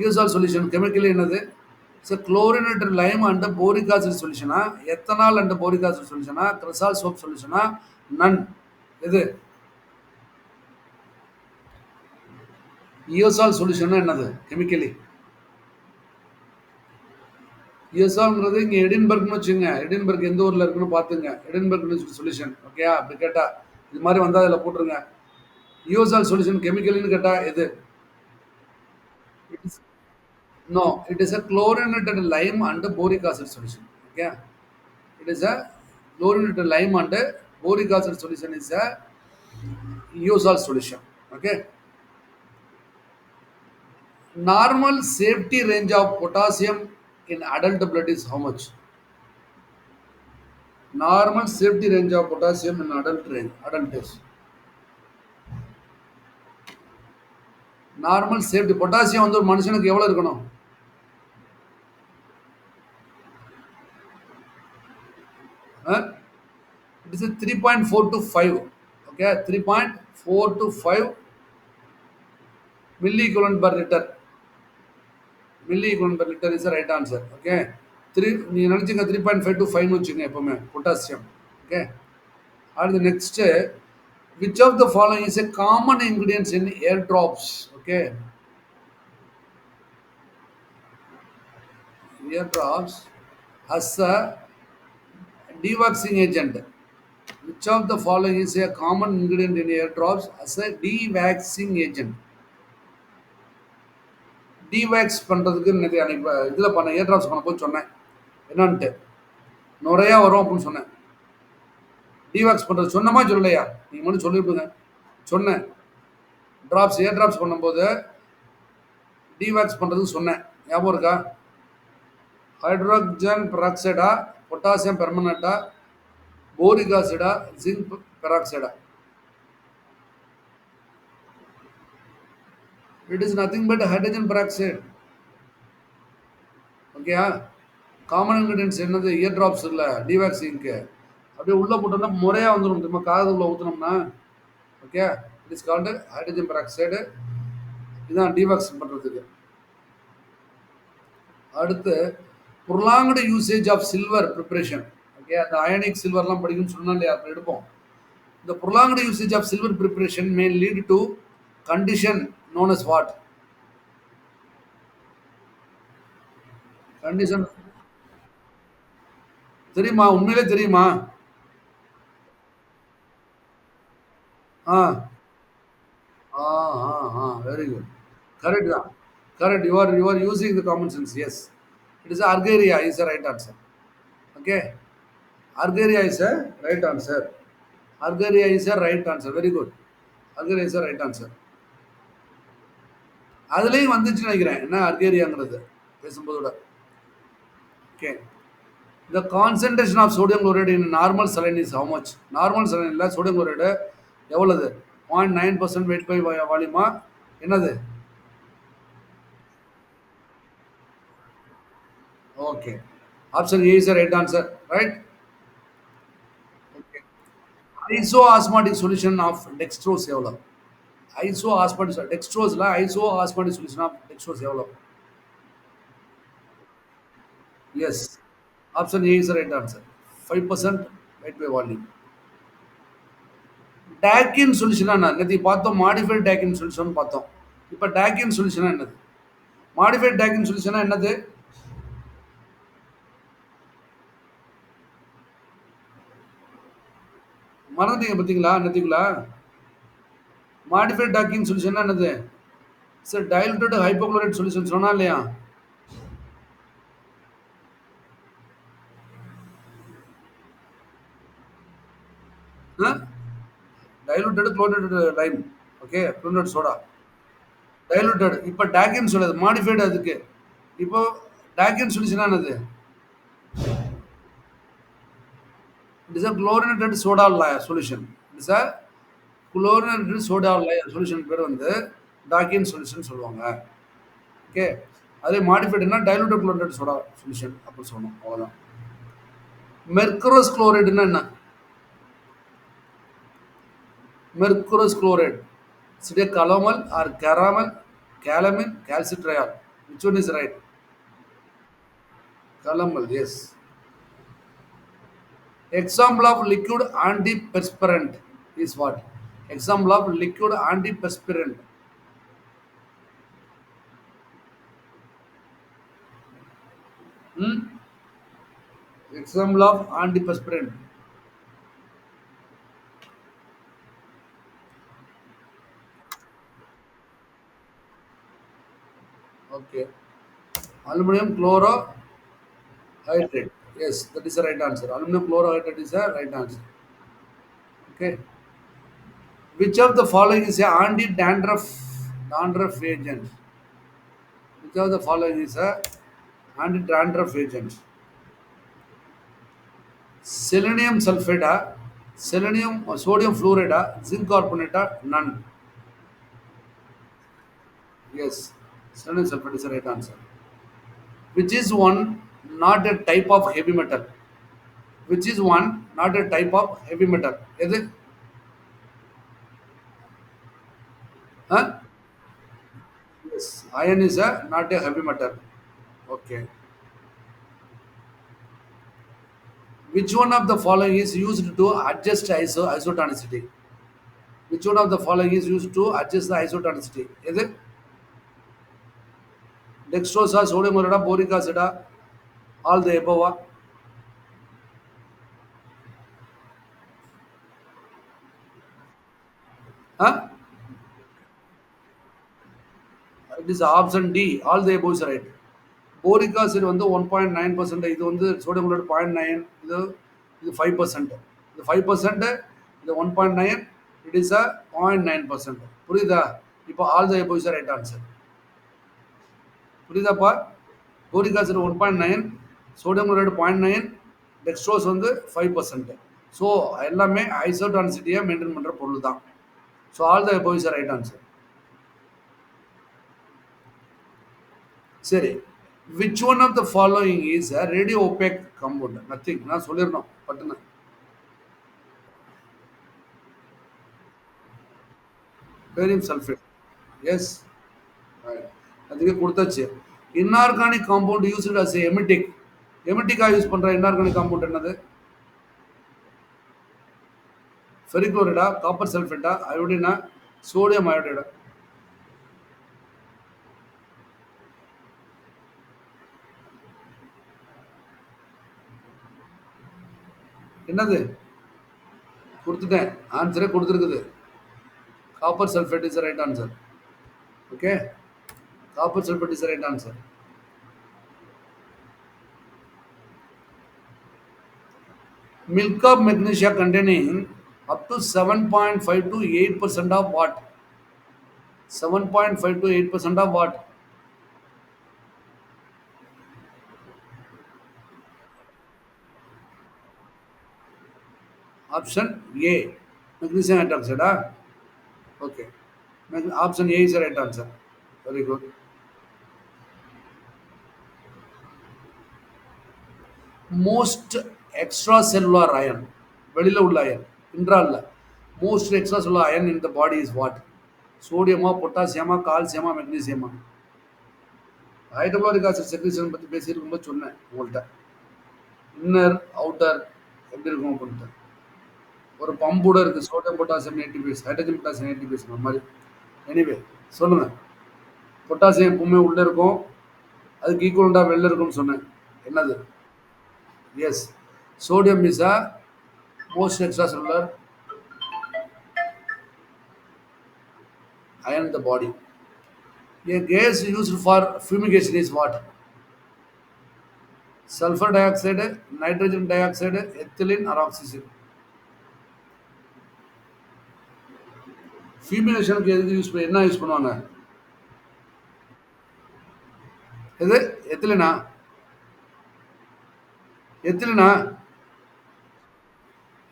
யூசால் சொல்யூஷன்? கெமிக்கலி என்னது? It's chlorinated lime and boric acid சொல்யூஷனா, எத்தனால் அண்ட் போரிக் ஆசிட் சொல்யூஷனா, கிரசால் சோப் சொல்யூஷனா, நன்? இது ஈயோசால் சொல்யூஷன் என்னது கெமிக்கலி? ஈயோசால்ங்கிறது இங்கே எடின்பர்க்னு வச்சுங்க. எடின்பர்க் எந்த ஊரில் இருக்குன்னு பார்த்துங்க. Edinburgh solution. ஓகே, அப்படி கேட்டால் இது மாதிரி வந்தால் அதில் போட்டுருங்க. ஈயோசால் சொல்யூஷன் கெமிக்கலின்னு கேட்டால் எது? No, it is a chlorinated lime and boric acid solution. Okay, it is a chlorinated lime and boric acid solution is a iosul solution. Okay, normal safety range of potassium in adult blood is how much? Normal safety range of potassium in adult range, adult is. Normal safety potassium வந்து ஒரு மனுஷனுக்கு எவ்வளோ இருக்கணும்? It is 3.4 to 5. Okay, 3.4 to 5 milli equivalent per liter. Milli equivalent per liter is the right answer. Okay, நீ நினச்சிங்க 3.5 to 5னு வச்சுங்க எப்பவுமே potassium. Okay, அடுத்து next, which of the following is a common ingredients in air drops? Okay, air drops as a dewaxing agent. Which of the following is a common ingredient in air drops as a dewaxing agent? டிவேக்ஸ் பண்ணுறதுக்கு நேற்று அன்னைக்கு இதில் பண்ண ஏர் drops பண்ண போது சொன்னேன் என்னன்ட்டு, நிறையா வரும் அப்படின்னு சொன்னேன். டிவேக்ஸ் பண்ணுறது சொன்னமா சொல்லலையா? நீங்கள் மட்டும் சொல்லிவிடுங்க. சொன்னேன், ட்ராப்ஸ் ஏர் ட்ராப்ஸ் பண்ணும்போது டிவேக்ஸ் பண்ணுறதுக்கு சொன்னேன், ஞாபகம் இருக்கா? ஹைட்ரோஜன் பெராக்சைடா, பொட்டாசியம் பெர்மனட்டா, போரிக் ஆசிடா, ஜிங்க் பெராக்சைடா? It is nothing but hydrogen peroxide. ஓகேயா? காமன் இன்கிரீடியன்ஸ் என்னது? இயர் ட்ராப்ஸ் இல்லை, டிவேக்சிங்க்கு. அப்படியே உள்ளே போட்டோம்னா முறையாக வந்துடும் திரும்ப காது உள்ள ஊற்றினோம்னா. Okay, it is called hydrogen peroxide. இதுதான் டிவேக்ஸ் பண்ணுறதுக்கு. அடுத்து, prolonged usage of silver preparation. Okay, அந்த அயனிக் சில்வர்லாம் படிக்கும்னு சொன்னால் இல்லையா, அப்போ எடுப்போம். இந்த prolonged usage of silver preparation may lead to condition known as what? Condition தெரியுமா? உண்மையிலே தெரியுமா? ஆ ஆ ஆ ஆ வெரி குட். கரெக்ட் தான். Correct. You are using the common sense. Yes, it is argyria is a right answer. Okay, அர்கேரியா is a right answer. Argyria is a right answer. Very good. Argyria is a right answer. அதுலேயும் வந்துச்சுன்னு நினைக்கிறேன் என்ன அர்கேரியாங்கிறது பேசும்போதோட. Okay, the concentration of sodium chloride in normal saline is how much? Normal சலைனில் sodium chloride எவ்வளவு? 0.9% weight by வால்யூமா? என்னது? Okay, option A is right answer. Right. Okay, iso osmotic solution of dextrose எவ்வளோ? ஐசோ ஆஸ்மாட்டிக் டெக்ஸ்ட்ரோஸில் iso osmotic solution of dextrose எவ்வளோ? Yes, option A is right answer. 5% weight by volume. Dakin சொல்யூஷனா என்ன? நேற்று பார்த்தோம் modified taking solution பார்த்தோம். இப்போ taking சொல்யூஷனா என்னது? மாடிஃபைட் டேக்கின் சொல்யூஷனா என்னது? மறந்துட்டீங்க பார்த்தீங்களா நேற்றுக்குள்ளா? மாடிஃபைட் டேக்கின் சொல்யூஷனா என்னது? சார் டைலூட்டட் ஹைப்போக்ளோரைட் சொல்யூஷன் சொன்னா இல்லையா? Diluted chloride Lime. Okay, chloride soda diluted. இப்போ டேக்கின் சொல்லாது, மாடிஃபைடு அதுக்கு. இப்போ டேக்கின் சொல்யூஷனா என்னது? It is a chlorinated soda solution. It is a chlorinated soda solution பேர் வந்து டாக்கின் சொல்யூஷன் சொல்லுவாங்க. ஓகே, அதே மாடிஃபைடுனா டைலூட்டட் குளோரினேட்டட் சோடா சொல்யூஷன் அப்படி சொல்லணும், அவ்வளோதான். மெர்குரஸ் குளோரைடுன்னா என்ன? Mercurous chloride. Is it a calomel or caramel, calamine, calcitriol? Which one is right? Calomel, yes. Example of liquid antiperspirant is what? Example of liquid antiperspirant. Hmm? Example of antiperspirant. Okay. Aluminum chlorohydrate. Yes, that is the right answer. Aluminum chlorohydrate is the right answer. Okay. Which of the following is a anti-dandruff agent? Which of the following is a anti-dandruff agent? Selenium sulfate, selenium sodium fluoride, zinc carbonate, none. Yes, selenium sulfate is the right answer. Which is one not a type of heavy metal? Which is one not a type of heavy metal? Is it? Huh? Yes, iron is a not a heavy metal. Okay. Which one of the following is used to adjust isotonicity? Which one of the following is used to adjust the isotonicity? Is it dextrosa, sodium chloride, boric acid, all the above? Huh? It is option D. All the above is right. Boric acid வந்து 1.9%, இது வந்து sodium chloride 0.9, இது 5%. இது 5%, இது 1.9, it is a 0.9%. புரியுதா? இப்போ all the above is the right answer. புரியுதாப்பா? Boric acid 1.9, sodium chloride 0.9, dextrose வந்து 5%. So எல்லாமே ஐசோடானிசிட்டியை மெயின்டைன் பண்ணுற பொருள் தான். So all the above is the right answer. சரி, which one of the following is a radio opaque compound? Nothing. நான் சொல்லிடணும் பட்டுன்னு. Barium sulphate. Yes, அதுக்கு கொடுத்தாச்சு. Inorganic compound used as emetic. எமிட்டிக்காக யூஸ் பண்ணுற இன்ஆர்கானிக் காம்பவுண்ட் என்னது? ஃபெரிக்ளோரைடா, காப்பர் சல்ஃபேட்டா, அயோடினா, சோடியம் அயோடைடா? என்னது? கொடுத்துட்டேன், ஆன்சரே கொடுத்துருக்குது. Copper sulfate is the right answer. Okay, copper sulfate is the right answer. Milk of magnesia containing up to 7.5 to 8% of what? 7.5 to 8% of what? Option A, magnesium hydroxide. Ah? Okay. Option A is the right answer. Very good. Most extracellular iron, வெளியில உள்ள iron, intra இல்ல. Most extracellular iron in the body is what? சோடியமா, பொட்டாசியமா, கால்சியமா, மெக்னீசியமா? Hydrochloric acid secretion பற்றி பேசியிருக்கும்போது சொன்னேன் உங்கள்கிட்ட. இன்னர் அவுட்டர் எப்படி இருக்கும் அப்படின்ட்டு. ஒரு பம்போட இருக்குது, sodium potassium ATPase, hydrogen potassium ATPase மாதிரி. எனிவே சொல்லுங்கள். பொட்டாசியம் எப்பவுமே உள்ளே இருக்கும், அதுக்கு ஈக்குவலண்டாக வெளில இருக்கும்னு சொன்னேன். என்னது? Yes, sodium is a most extracellular ion in the body. A gas used for fumigation is what? Sulfur dioxide, nitrogen dioxide, ethylene or oxygen? ஃபியூமினேஷனுக்கு எதுக்கு யூஸ் பண்ண, என்ன யூஸ் பண்ணுவாங்க? எது? எத்திலினா? எத்திலினா?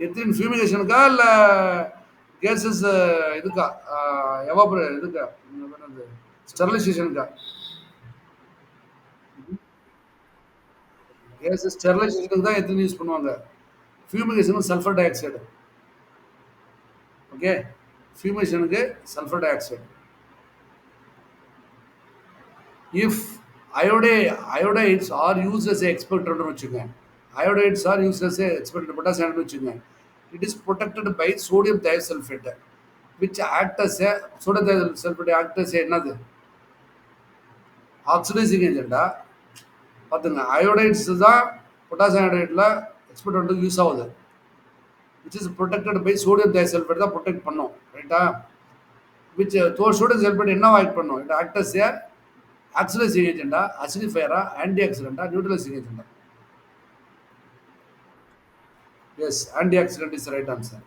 எத்திலின் ஃபியூமினேஷனுக்கா இல்லை கேஸஸ் இதுக்கா? எவாபரே இதுக்கா? ஸ்டெரிலைசேஷனுக்கா? கேஸ் ஸ்டெரிலைசேஷனுக்கு தான் எத்திலின் யூஸ் பண்ணுவாங்க. ஃபியூமிகேஷனுக்கு சல்ஃபர் டை ஆக்சைடு. ஓகே, ஃபியூமிகேஷனுக்கு sulphur dioxide. If iodides are used as a expectorant வச்சுக்கோங்க. Iodides are used as a expectorant, potassium வச்சுக்கோங்க. It is protected by sodium thiosulfate, which act as a sodium thiosulfate act as a என்னது? Oxidising ஏஜெண்டா? பார்த்துங்க, iodides தான் potassium அயோடைடில் எக்ஸ்பெக்டன்ட்டுக்கு use ஆகுது. Which is protected by sodium thiosulfate தான் protect பண்ணும். ரைட்டா? விச் சோடியம் சல்ஃபேட் என்ன ஆக்ட் பண்ணும்? It act as a oxidising ஏஜெண்டா, அசிடிஃபையரா, ஆன்டி ஆக்சிடென்டா, நியூட்ரலைசிங் ஏஜெண்டா? Yes, antioxidant is right answer.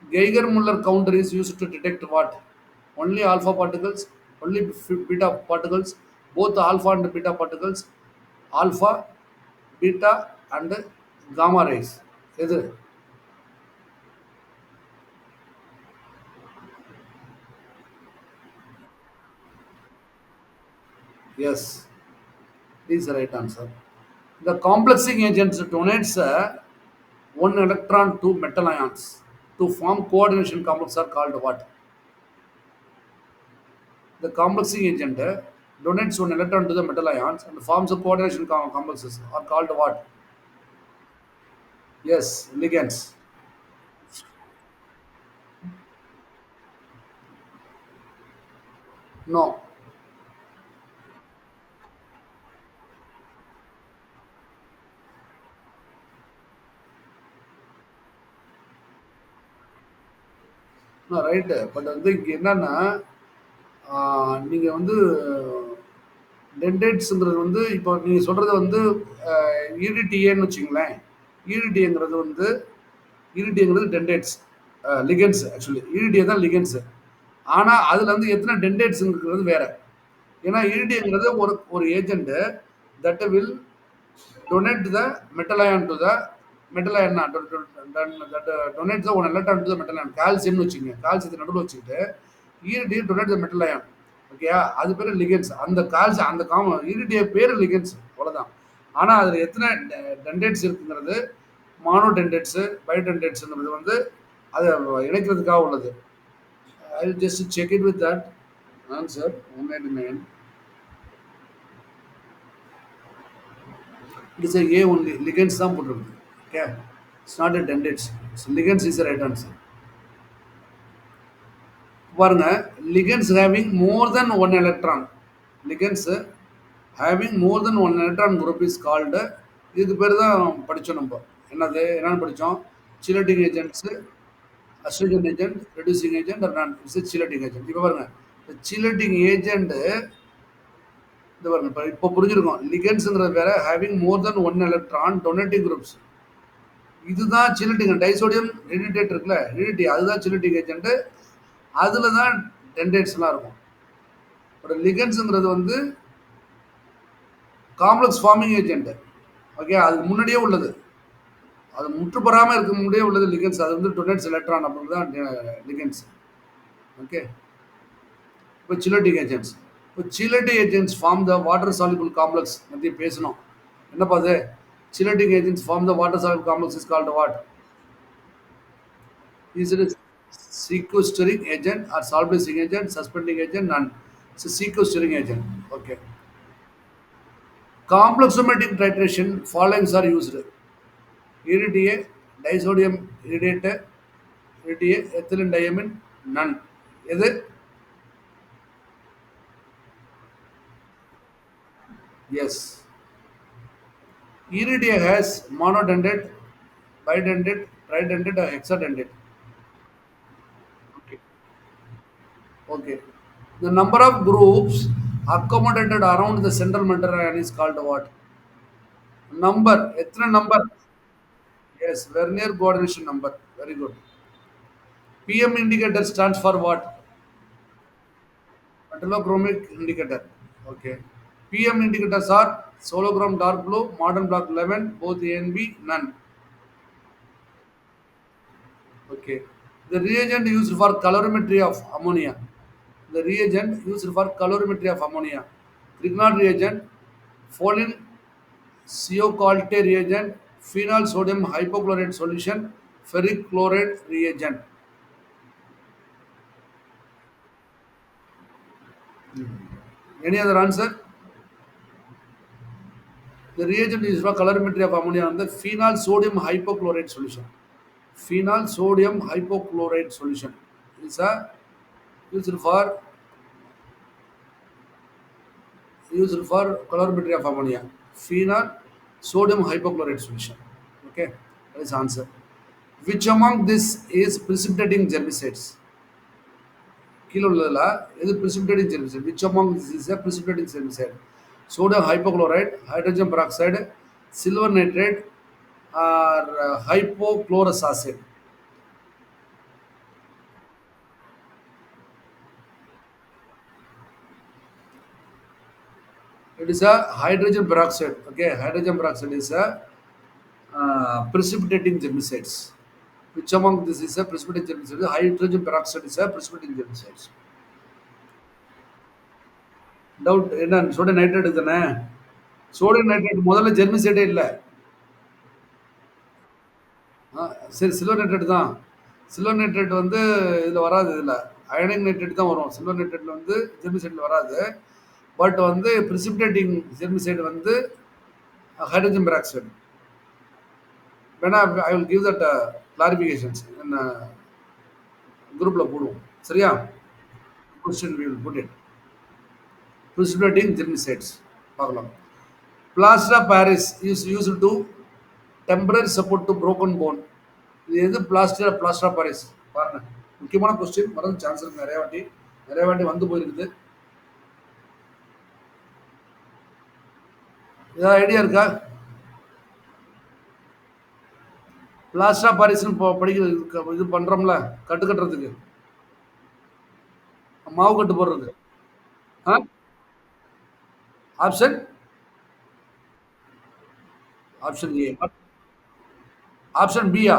Geiger-Muller counter is used to detect what? Only alpha particles, only beta particles, both alpha and beta particles, alpha, beta, and gamma rays. எது? Yes, this is the right answer. The complexing agent donates one electron to metal ions to form coordination complex are called what? The complexing agent donates one electron to the metal ions and forms a coordination complexes are called what? Yes, ligands. No, no, right. But வந்து இங்க என்னன்னா, நீங்க வந்து டென்டேட்ஸ்ங்கிறது வந்து இப்போ நீங்க சொல்றது வந்து இடிடிஏன்னு வச்சுங்களேன். இடிடிங்கிறது வந்து இரிடிங்கிறது டென்டேட்ஸ் லிகெண்ட்ஸ் ஆக்சுவலி இரிடியே தான் லிகெண்ட்ஸ். ஆனா அதுல வந்து எத்தனை டென்டேட்ஸ்ங்கிறது வேற. ஏன்னா இரிடிங்கிறது ஒரு ஒரு agent that will donate the metal ion to the metal ion donate the one electron to the metal ion கால்சியம்னு வச்சுங்க. கால்சியத்தை நடுவில் வச்சுக்கிட்டு ஈரிடி டொனேட் த மெட்டல் அயான். ஓகேயா? அது பேர் லிகெண்ட்ஸ். அந்த கால்சியம் அந்த ஈரிடிய பேர் லிகெண்ட்ஸ் அவ்வளவுதான். ஆனா அதுல எத்தனை டென்டேட்ஸ் இருக்குங்கிறது மானோ டென்டேட்ஸ் பயோ டென்டேட்ஸ்ங்கிறது வந்து அதை இணைக்கிறதுக்காக உள்ளது. I will just check it with that answer 199. It is a only ligands தான் போட்டிருக்கு. Okay, it's not a dentates. Ligands is right answer. பாருங்க, ligands having more than one electron. Ligands having more than one electron group is called. இதுக்கு பேர் தான் படித்தோம் நம்ம. என்னன்னு படித்தோம்? Chelating agents, astringent agent, reducing agent, நான் இட்ஸ் சிலட்டிங் ஏஜென்ட். இப்போ பாருங்க, சிலட்டிங் ஏஜென்ட் இது பாருங்க, இப்போ புரிஞ்சிருக்கும். லிகெண்ட்ஸ்ங்கிறது வேற, having more than one electron donating groups. இதுதான் சிலட்டிங். டைசோடியம் ரிடிடேட் இருக்குல்ல, ரிடிடி அதுதான் சிலட்டிங் ஏஜென்ட். அதில் தான் டென்டேட்ஸ்லாம் இருக்கும். ஒரு லிகெண்ட்ஸுங்கிறது வந்து காம்ப்ளெக்ஸ் ஃபார்மிங் ஏஜென்ட். ஓகே, அதுக்கு முன்னாடியே உள்ளது. அது முற்று பெறாமல் இருக்க முன்னாடியே உள்ளது லிகெண்ட்ஸ். அது வந்து டொனேட்ஸ் எலக்ட்ரான் அப்படின்னு தான் லிகெண்ட்ஸ். ஓகே, இப்போ சிலட்டிக் ஏஜென்ட்ஸ். இப்போ chelating agents form the water soluble complex பற்றி பேசணும். என்னப்பா அது? Chelating agents form the water soluble complex is called what? Is it a sequestering agent or solving agent, suspending agent? None. It's a sequestering agent. Okay. Complexometric titration followings are used. EDTA, disodium iridate, EDTA, ethylene diamine, none. Is it? Yes. EDTA has monodentate, bidentate, tridentate, or hexadentate. Okay. Okay. The number of groups accommodated around the central metal ion is called what? Number. எத்தனை number? Yes, Vernier coordination number. Very good. PM indicator stands for what? Metallochromic indicator. Okay. PM indicators are solochrome dark blue, modern black 11, both A and B, none. Okay. The reagent used for colorimetry of ammonia. The reagent used for colorimetry of ammonia. Grignard reagent, Folin Ceocalte reagent, phenol sodium hypochlorite solution, ferric chloride reagent. Any other answer? The reagent is for colorimetry of ammonia on the phenol sodium hypochlorite solution. Phenol sodium hypochlorite solution is a used for colorimetry of ammonia. Phenol sodium hypochlorite solution. Okay, that is answer. Which among this is precipitating herbicides? கீழே உள்ளதுல எது precipitating herbicide? Which among this is a precipitating herbicide? Sodium hypochlorite, hydrogen peroxide, silver nitrate, or hypochlorous acid. It is a hydrogen peroxide. Okay, hydrogen peroxide is a precipitating germicides. Which among this is a precipitating germicide? Hydrogen peroxide is a precipitating germicide. Doubt என்ன sodium nitrate தானே? Sodium nitrate முதல்ல ஜெர்மிசைடே இல்ல. ஆ சரி silver nitrate தான். Silver nitrate வந்து இதுல வராது இதுல. அயனைன் நைட்ரேட் தான் வரும். சில்வர் நைட்ரேட்ல வந்து ஜெர்மிசைட்ல வராது. பட் வந்து பிரிசிபிடேட்டிங் ஜெர்மிசைடு வந்து ஹைட்ரோஜன் பெராக்சைடு. வேணா I will give that clarifications என்ன குரூப்ல போடுவோம். சரியா? Question we will put it. Precipitating germicides பார்க்கலாம். Plaster of Paris is used to temporary support to broken bone. இது எது பிளாஸ்டர் ஆஃப் பாரிஸ் பாருங்க. முக்கியமான கொஸ்டின் வரது சான்ஸ் இருக்கு நிறைய வாட்டி வந்து போயிருக்குது. ஏதாவது ஐடியா இருக்கா? பிளாஸ்டர் ஆஃப் பாரிஸ்னு படிக்கிறது இது பண்றோம்ல கட்டு கட்டுறதுக்கு மாவு கட்டு போடுறது. ஆ ஆப்ஷன் ஆப்ஷன் ஏ ஆப்ஷன் பியா.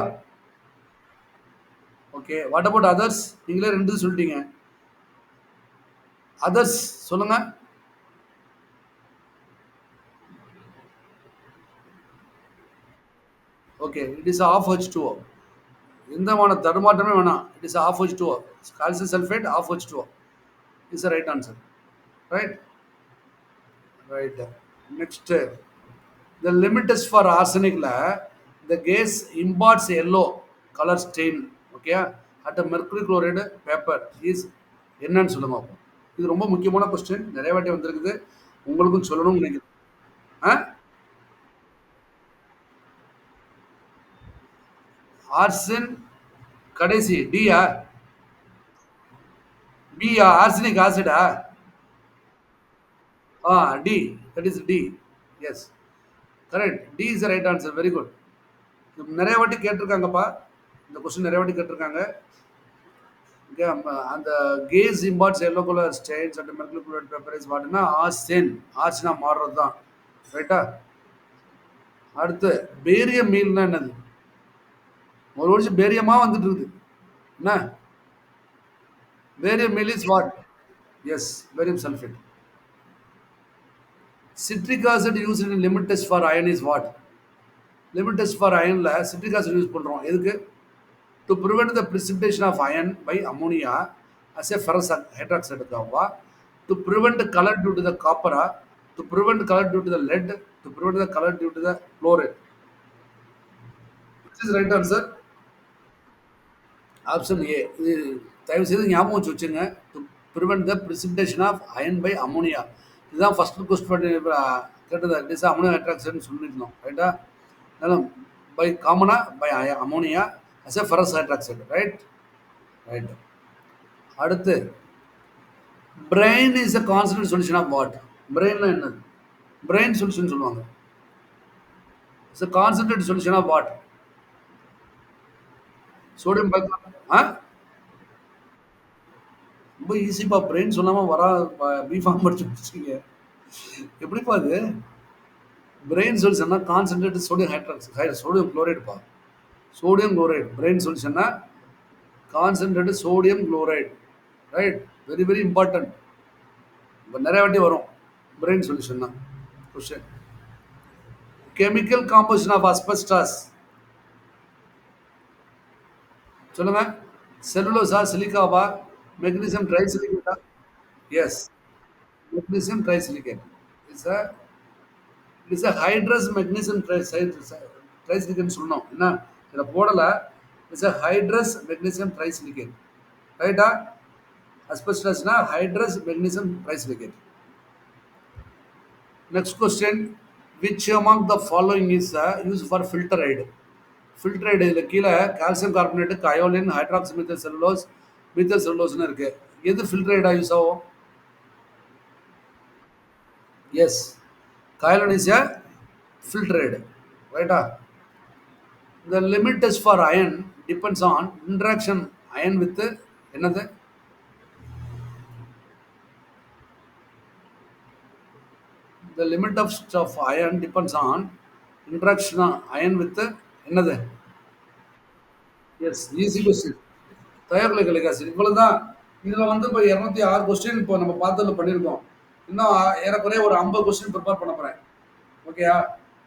Okay what about others? நீங்களே ரெண்டு சொல்லிட்டீங்க. அதர்ஸ் சொல்லுங்க. Okay it is of H2O. எந்த விதமான தடுமாற்றமே வேணாம். It is of H2O. Calcium sulphate of H2O is the right answer. Right right. Next the limit is for arsenic la the gas imparts yellow color stain. Okay, at a mercury chloride paper is என்னன்னு சொல்லுங்க அப்போ. இது ரொம்ப முக்கியமான question நிறைய வாட்டி வந்திருக்குது. உங்களுக்கும் சொல்லணும்னு நினைக்கிறேன். ஆ ஆர்சன் கடைசி டியா பியா ஆர்சனிக் ஆசிடா? ஆ D that is D. Yes correct. D is the right answer. Very good. நிறைய வாட்டி கேட்டிருக்காங்கப்பா இந்த கொஸ்டின் நிறைய வாட்டி கேட்டிருக்காங்க. ஓகே அந்த gas imparts yellow colour stains and mercury chloride paper is வாட்னா ஆர்சென். ஆர்சனா மாறுறது தான். ரைட்டா? அடுத்து பேரியம் மீல்னா என்னது? ஒரு வருஷம் பேரியமா வந்துட்டு இருக்குது. என்ன barium meal is what? Yes barium sulphate. Citric acid use in limit test for iron is what? Limit test for அயனில் சிட்ரிக் ஆசிட் யூஸ் பண்ணுறோம் எதுக்கு? To prevent the precipitation of iron by ammonia as a ferrous hydroxide இருக்காவா? To prevent colour due to the காப்பரா? To prevent colour due to the lead? To prevent the colour due to the chloride? Which is right answer? Option ஏ. இது தயவு செய்து ஞாபகம் வச்சு வச்சுங்க. To prevent the precipitation of iron by ammonia. இதுதான் first question கேட்டது. It is ammonia ஹைட்ராக்சைடுன்னு சொல்லியிருந்தோம். ரைட்டா? அதனால பை காமனா by ammonia as a ferrous hydroxide. Right right. அடுத்து brine is a concentrate solution of what? பிரெயின்னா என்னது? பிரெயின் சொல்யூஷன் சொல்லுவாங்க. It's a concentrate solution of what? Sodium bicarbonate. ஆ ரொம்ப ஈஸிப்பா. பிரெயின் சொல்லாம வரா பிஃபார்ம் படிச்சு முடிச்சிங்க. எப்படிப்பா அது? பிரெயின் சொல்யூஷன்னா கான்சன்ட்ரேட் சோடியம் ஹைட்ராக்சைடு சோடியம் குளோரைடுப்பா. சோடியம் குளோரைடு பிரெயின் சொல்யூஷன்னா concentrate sodium chloride. Right. Very very important. இப்போ நிறைய வாட்டி வரும் பிரெயின் சொல்யூஷன் தான் question. Chemical composition of asbestos சொல்லுங்க. செல்லுலோசா சிலிக்காவா மெக்னீசியம் ட்ரைசிலிகேட்டா? Yes magnesium trisilicate is uh it's a hydrous magnesium ட்ரைசிலிகேட்னு சொல்லணும். என்ன இதில் போடலை. It's a hydrous magnesium trisilicate. ரைட்டா? அஸ்பெஸ்டாஸ்னா hydrous magnesium trisilicate. Next question, which among the following is used for filteride? Filteride இதில் கீழே calcium carbonate kaolin hydroxy methyl cellulose methyl செல்லுலோஸ்னு இருக்கு. எது ஃபில்டரைடா யூஸ் ஆகும்? Yes kaolin is a filteride. ரைட்டா? The limit test for iron depends on interaction iron with என்னது? The limit of iron depends on இன்ட்ராக்ஷனா அயன் வித் என்னது? Yes, easy question. தயாரிக்கலை ஆசிரியர் இவ்வளவுதான். இதுல வந்து இப்போ 206 கொஸ்டின் இப்போ நம்ம பார்த்ததுல பண்ணியிருக்கோம். இன்னும் ஏறக்குறைய ஒரு 50 கொஸ்டின் ப்ரிப்பேர் பண்ண போறேன். ஓகேயா?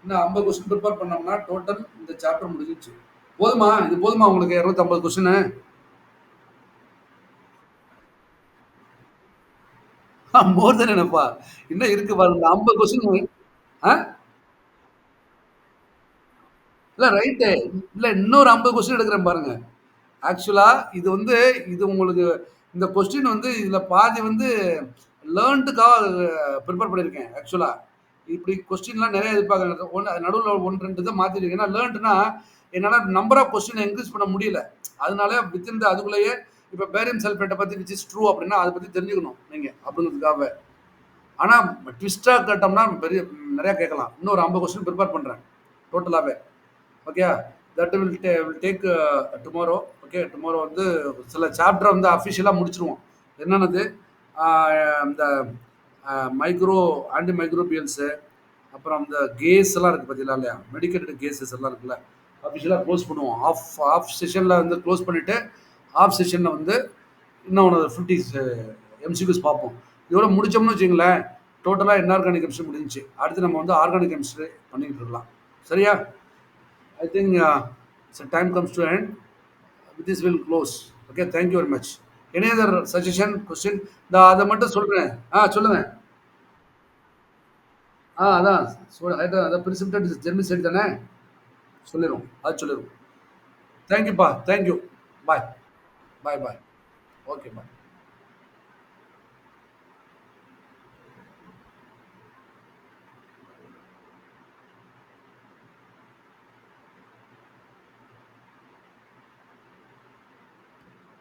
இன்னும் 50 கொஸ்டின் ப்ரிப்பேர் பண்ணோம்னா டோட்டல் இந்த சாப்டர் முடிஞ்சிருச்சு. போதுமா? இது போதுமா உங்களுக்கு 250 கொஸ்டின்? மோர் தென் எனப்பா. இன்னும் இருக்கு பாருங்க 50 கொஸ்டின். ஆ? இல்ல ரைட்டு. இல்ல இன்னொரு 50 கொஸ்டின் எடுக்கிறேன் பாருங்க. ஆக்சுவலா இது வந்து இது உங்களுக்கு இந்த கொஸ்டின் வந்து இதுல பாதி வந்து லேர்ன்டுக்காக ப்ரிப்பேர் பண்ணியிருக்கேன் ஆக்சுவலா. இப்படி கொஸ்டின்லாம் நெறைய எதிர்பார்க்குறாங்க. நடுவுல 1, 2 இத மாத்திருக்கேன். ஏன்னா லேர்ன்ட்னா என்னால நம்பர் ஆஃப் கொஸ்டின இன்கிரீஸ் பண்ண முடியல. அதனால வித்தின் அதுக்குள்ளேயே இப்ப பேரியம் சல்ஃபேட்ட பத்தி விச் இஸ் ட்ரூ அப்படின்னா அத பத்தி தெரிஞ்சுக்கணும் நீங்க அப்படிங்கிறதுக்காக. ஆனா ட்விஸ்ட்டா கேட்டோம்னா பெரிய நெறைய கேட்கலாம். இன்னும் ஒரு 50 கொஸ்டின் ப்ரிப்பேர் பண்றேன். டோட்டலாவே. Okay. That will take tomorrow. Okay. Tomorrow வந்து சில சாப்டர் வந்து அஃபிஷியலா முடிச்சுருவோம். என்னன்னது? ஆ இந்த மைக்ரோ ஆன்டி மைக்ரோபியல்ஸு, அப்புறம் அந்த கேஸ் எல்லாம் இருக்கு பார்த்தீங்களா இல்லையா? மெடிக்கேட்டட் கேஸஸ் எல்லாம் இருக்குல்ல. அஃபிஷியலா க்ளோஸ் பண்ணுவோம். ஆஃப் ஆஃப் செஷன்ல வந்து க்ளோஸ் பண்ணிட்டு, ஆஃப் செஷன்ல வந்து இன்னும் ஒரு 50 எம்சிக்யூஸ் பார்ப்போம். இதோட முடிச்சோம்னு வச்சுக்கங்களேன், டோட்டலா இன்ஆர்கானிக் கெமிஸ்ட்ரி முடிஞ்சுச்சு. அடுத்து நம்ம வந்து ஆர்கானிக் கெமிஸ்ட்ரி பண்ணிக்கிட்டு இருக்கலாம். சரியா? I think so time comes to end. With this will close. Okay, thank you very much. Any other suggestion, question? அதை மட்டும் சொல்றேன். சொல்லுங்க. அதான் அதான் precipitate germicide தானே? சொல்லிரும். அது சொல்லிரும். தேங்க்யூப்பா. Thank you. Bye. Bye bye. Okay பாய்.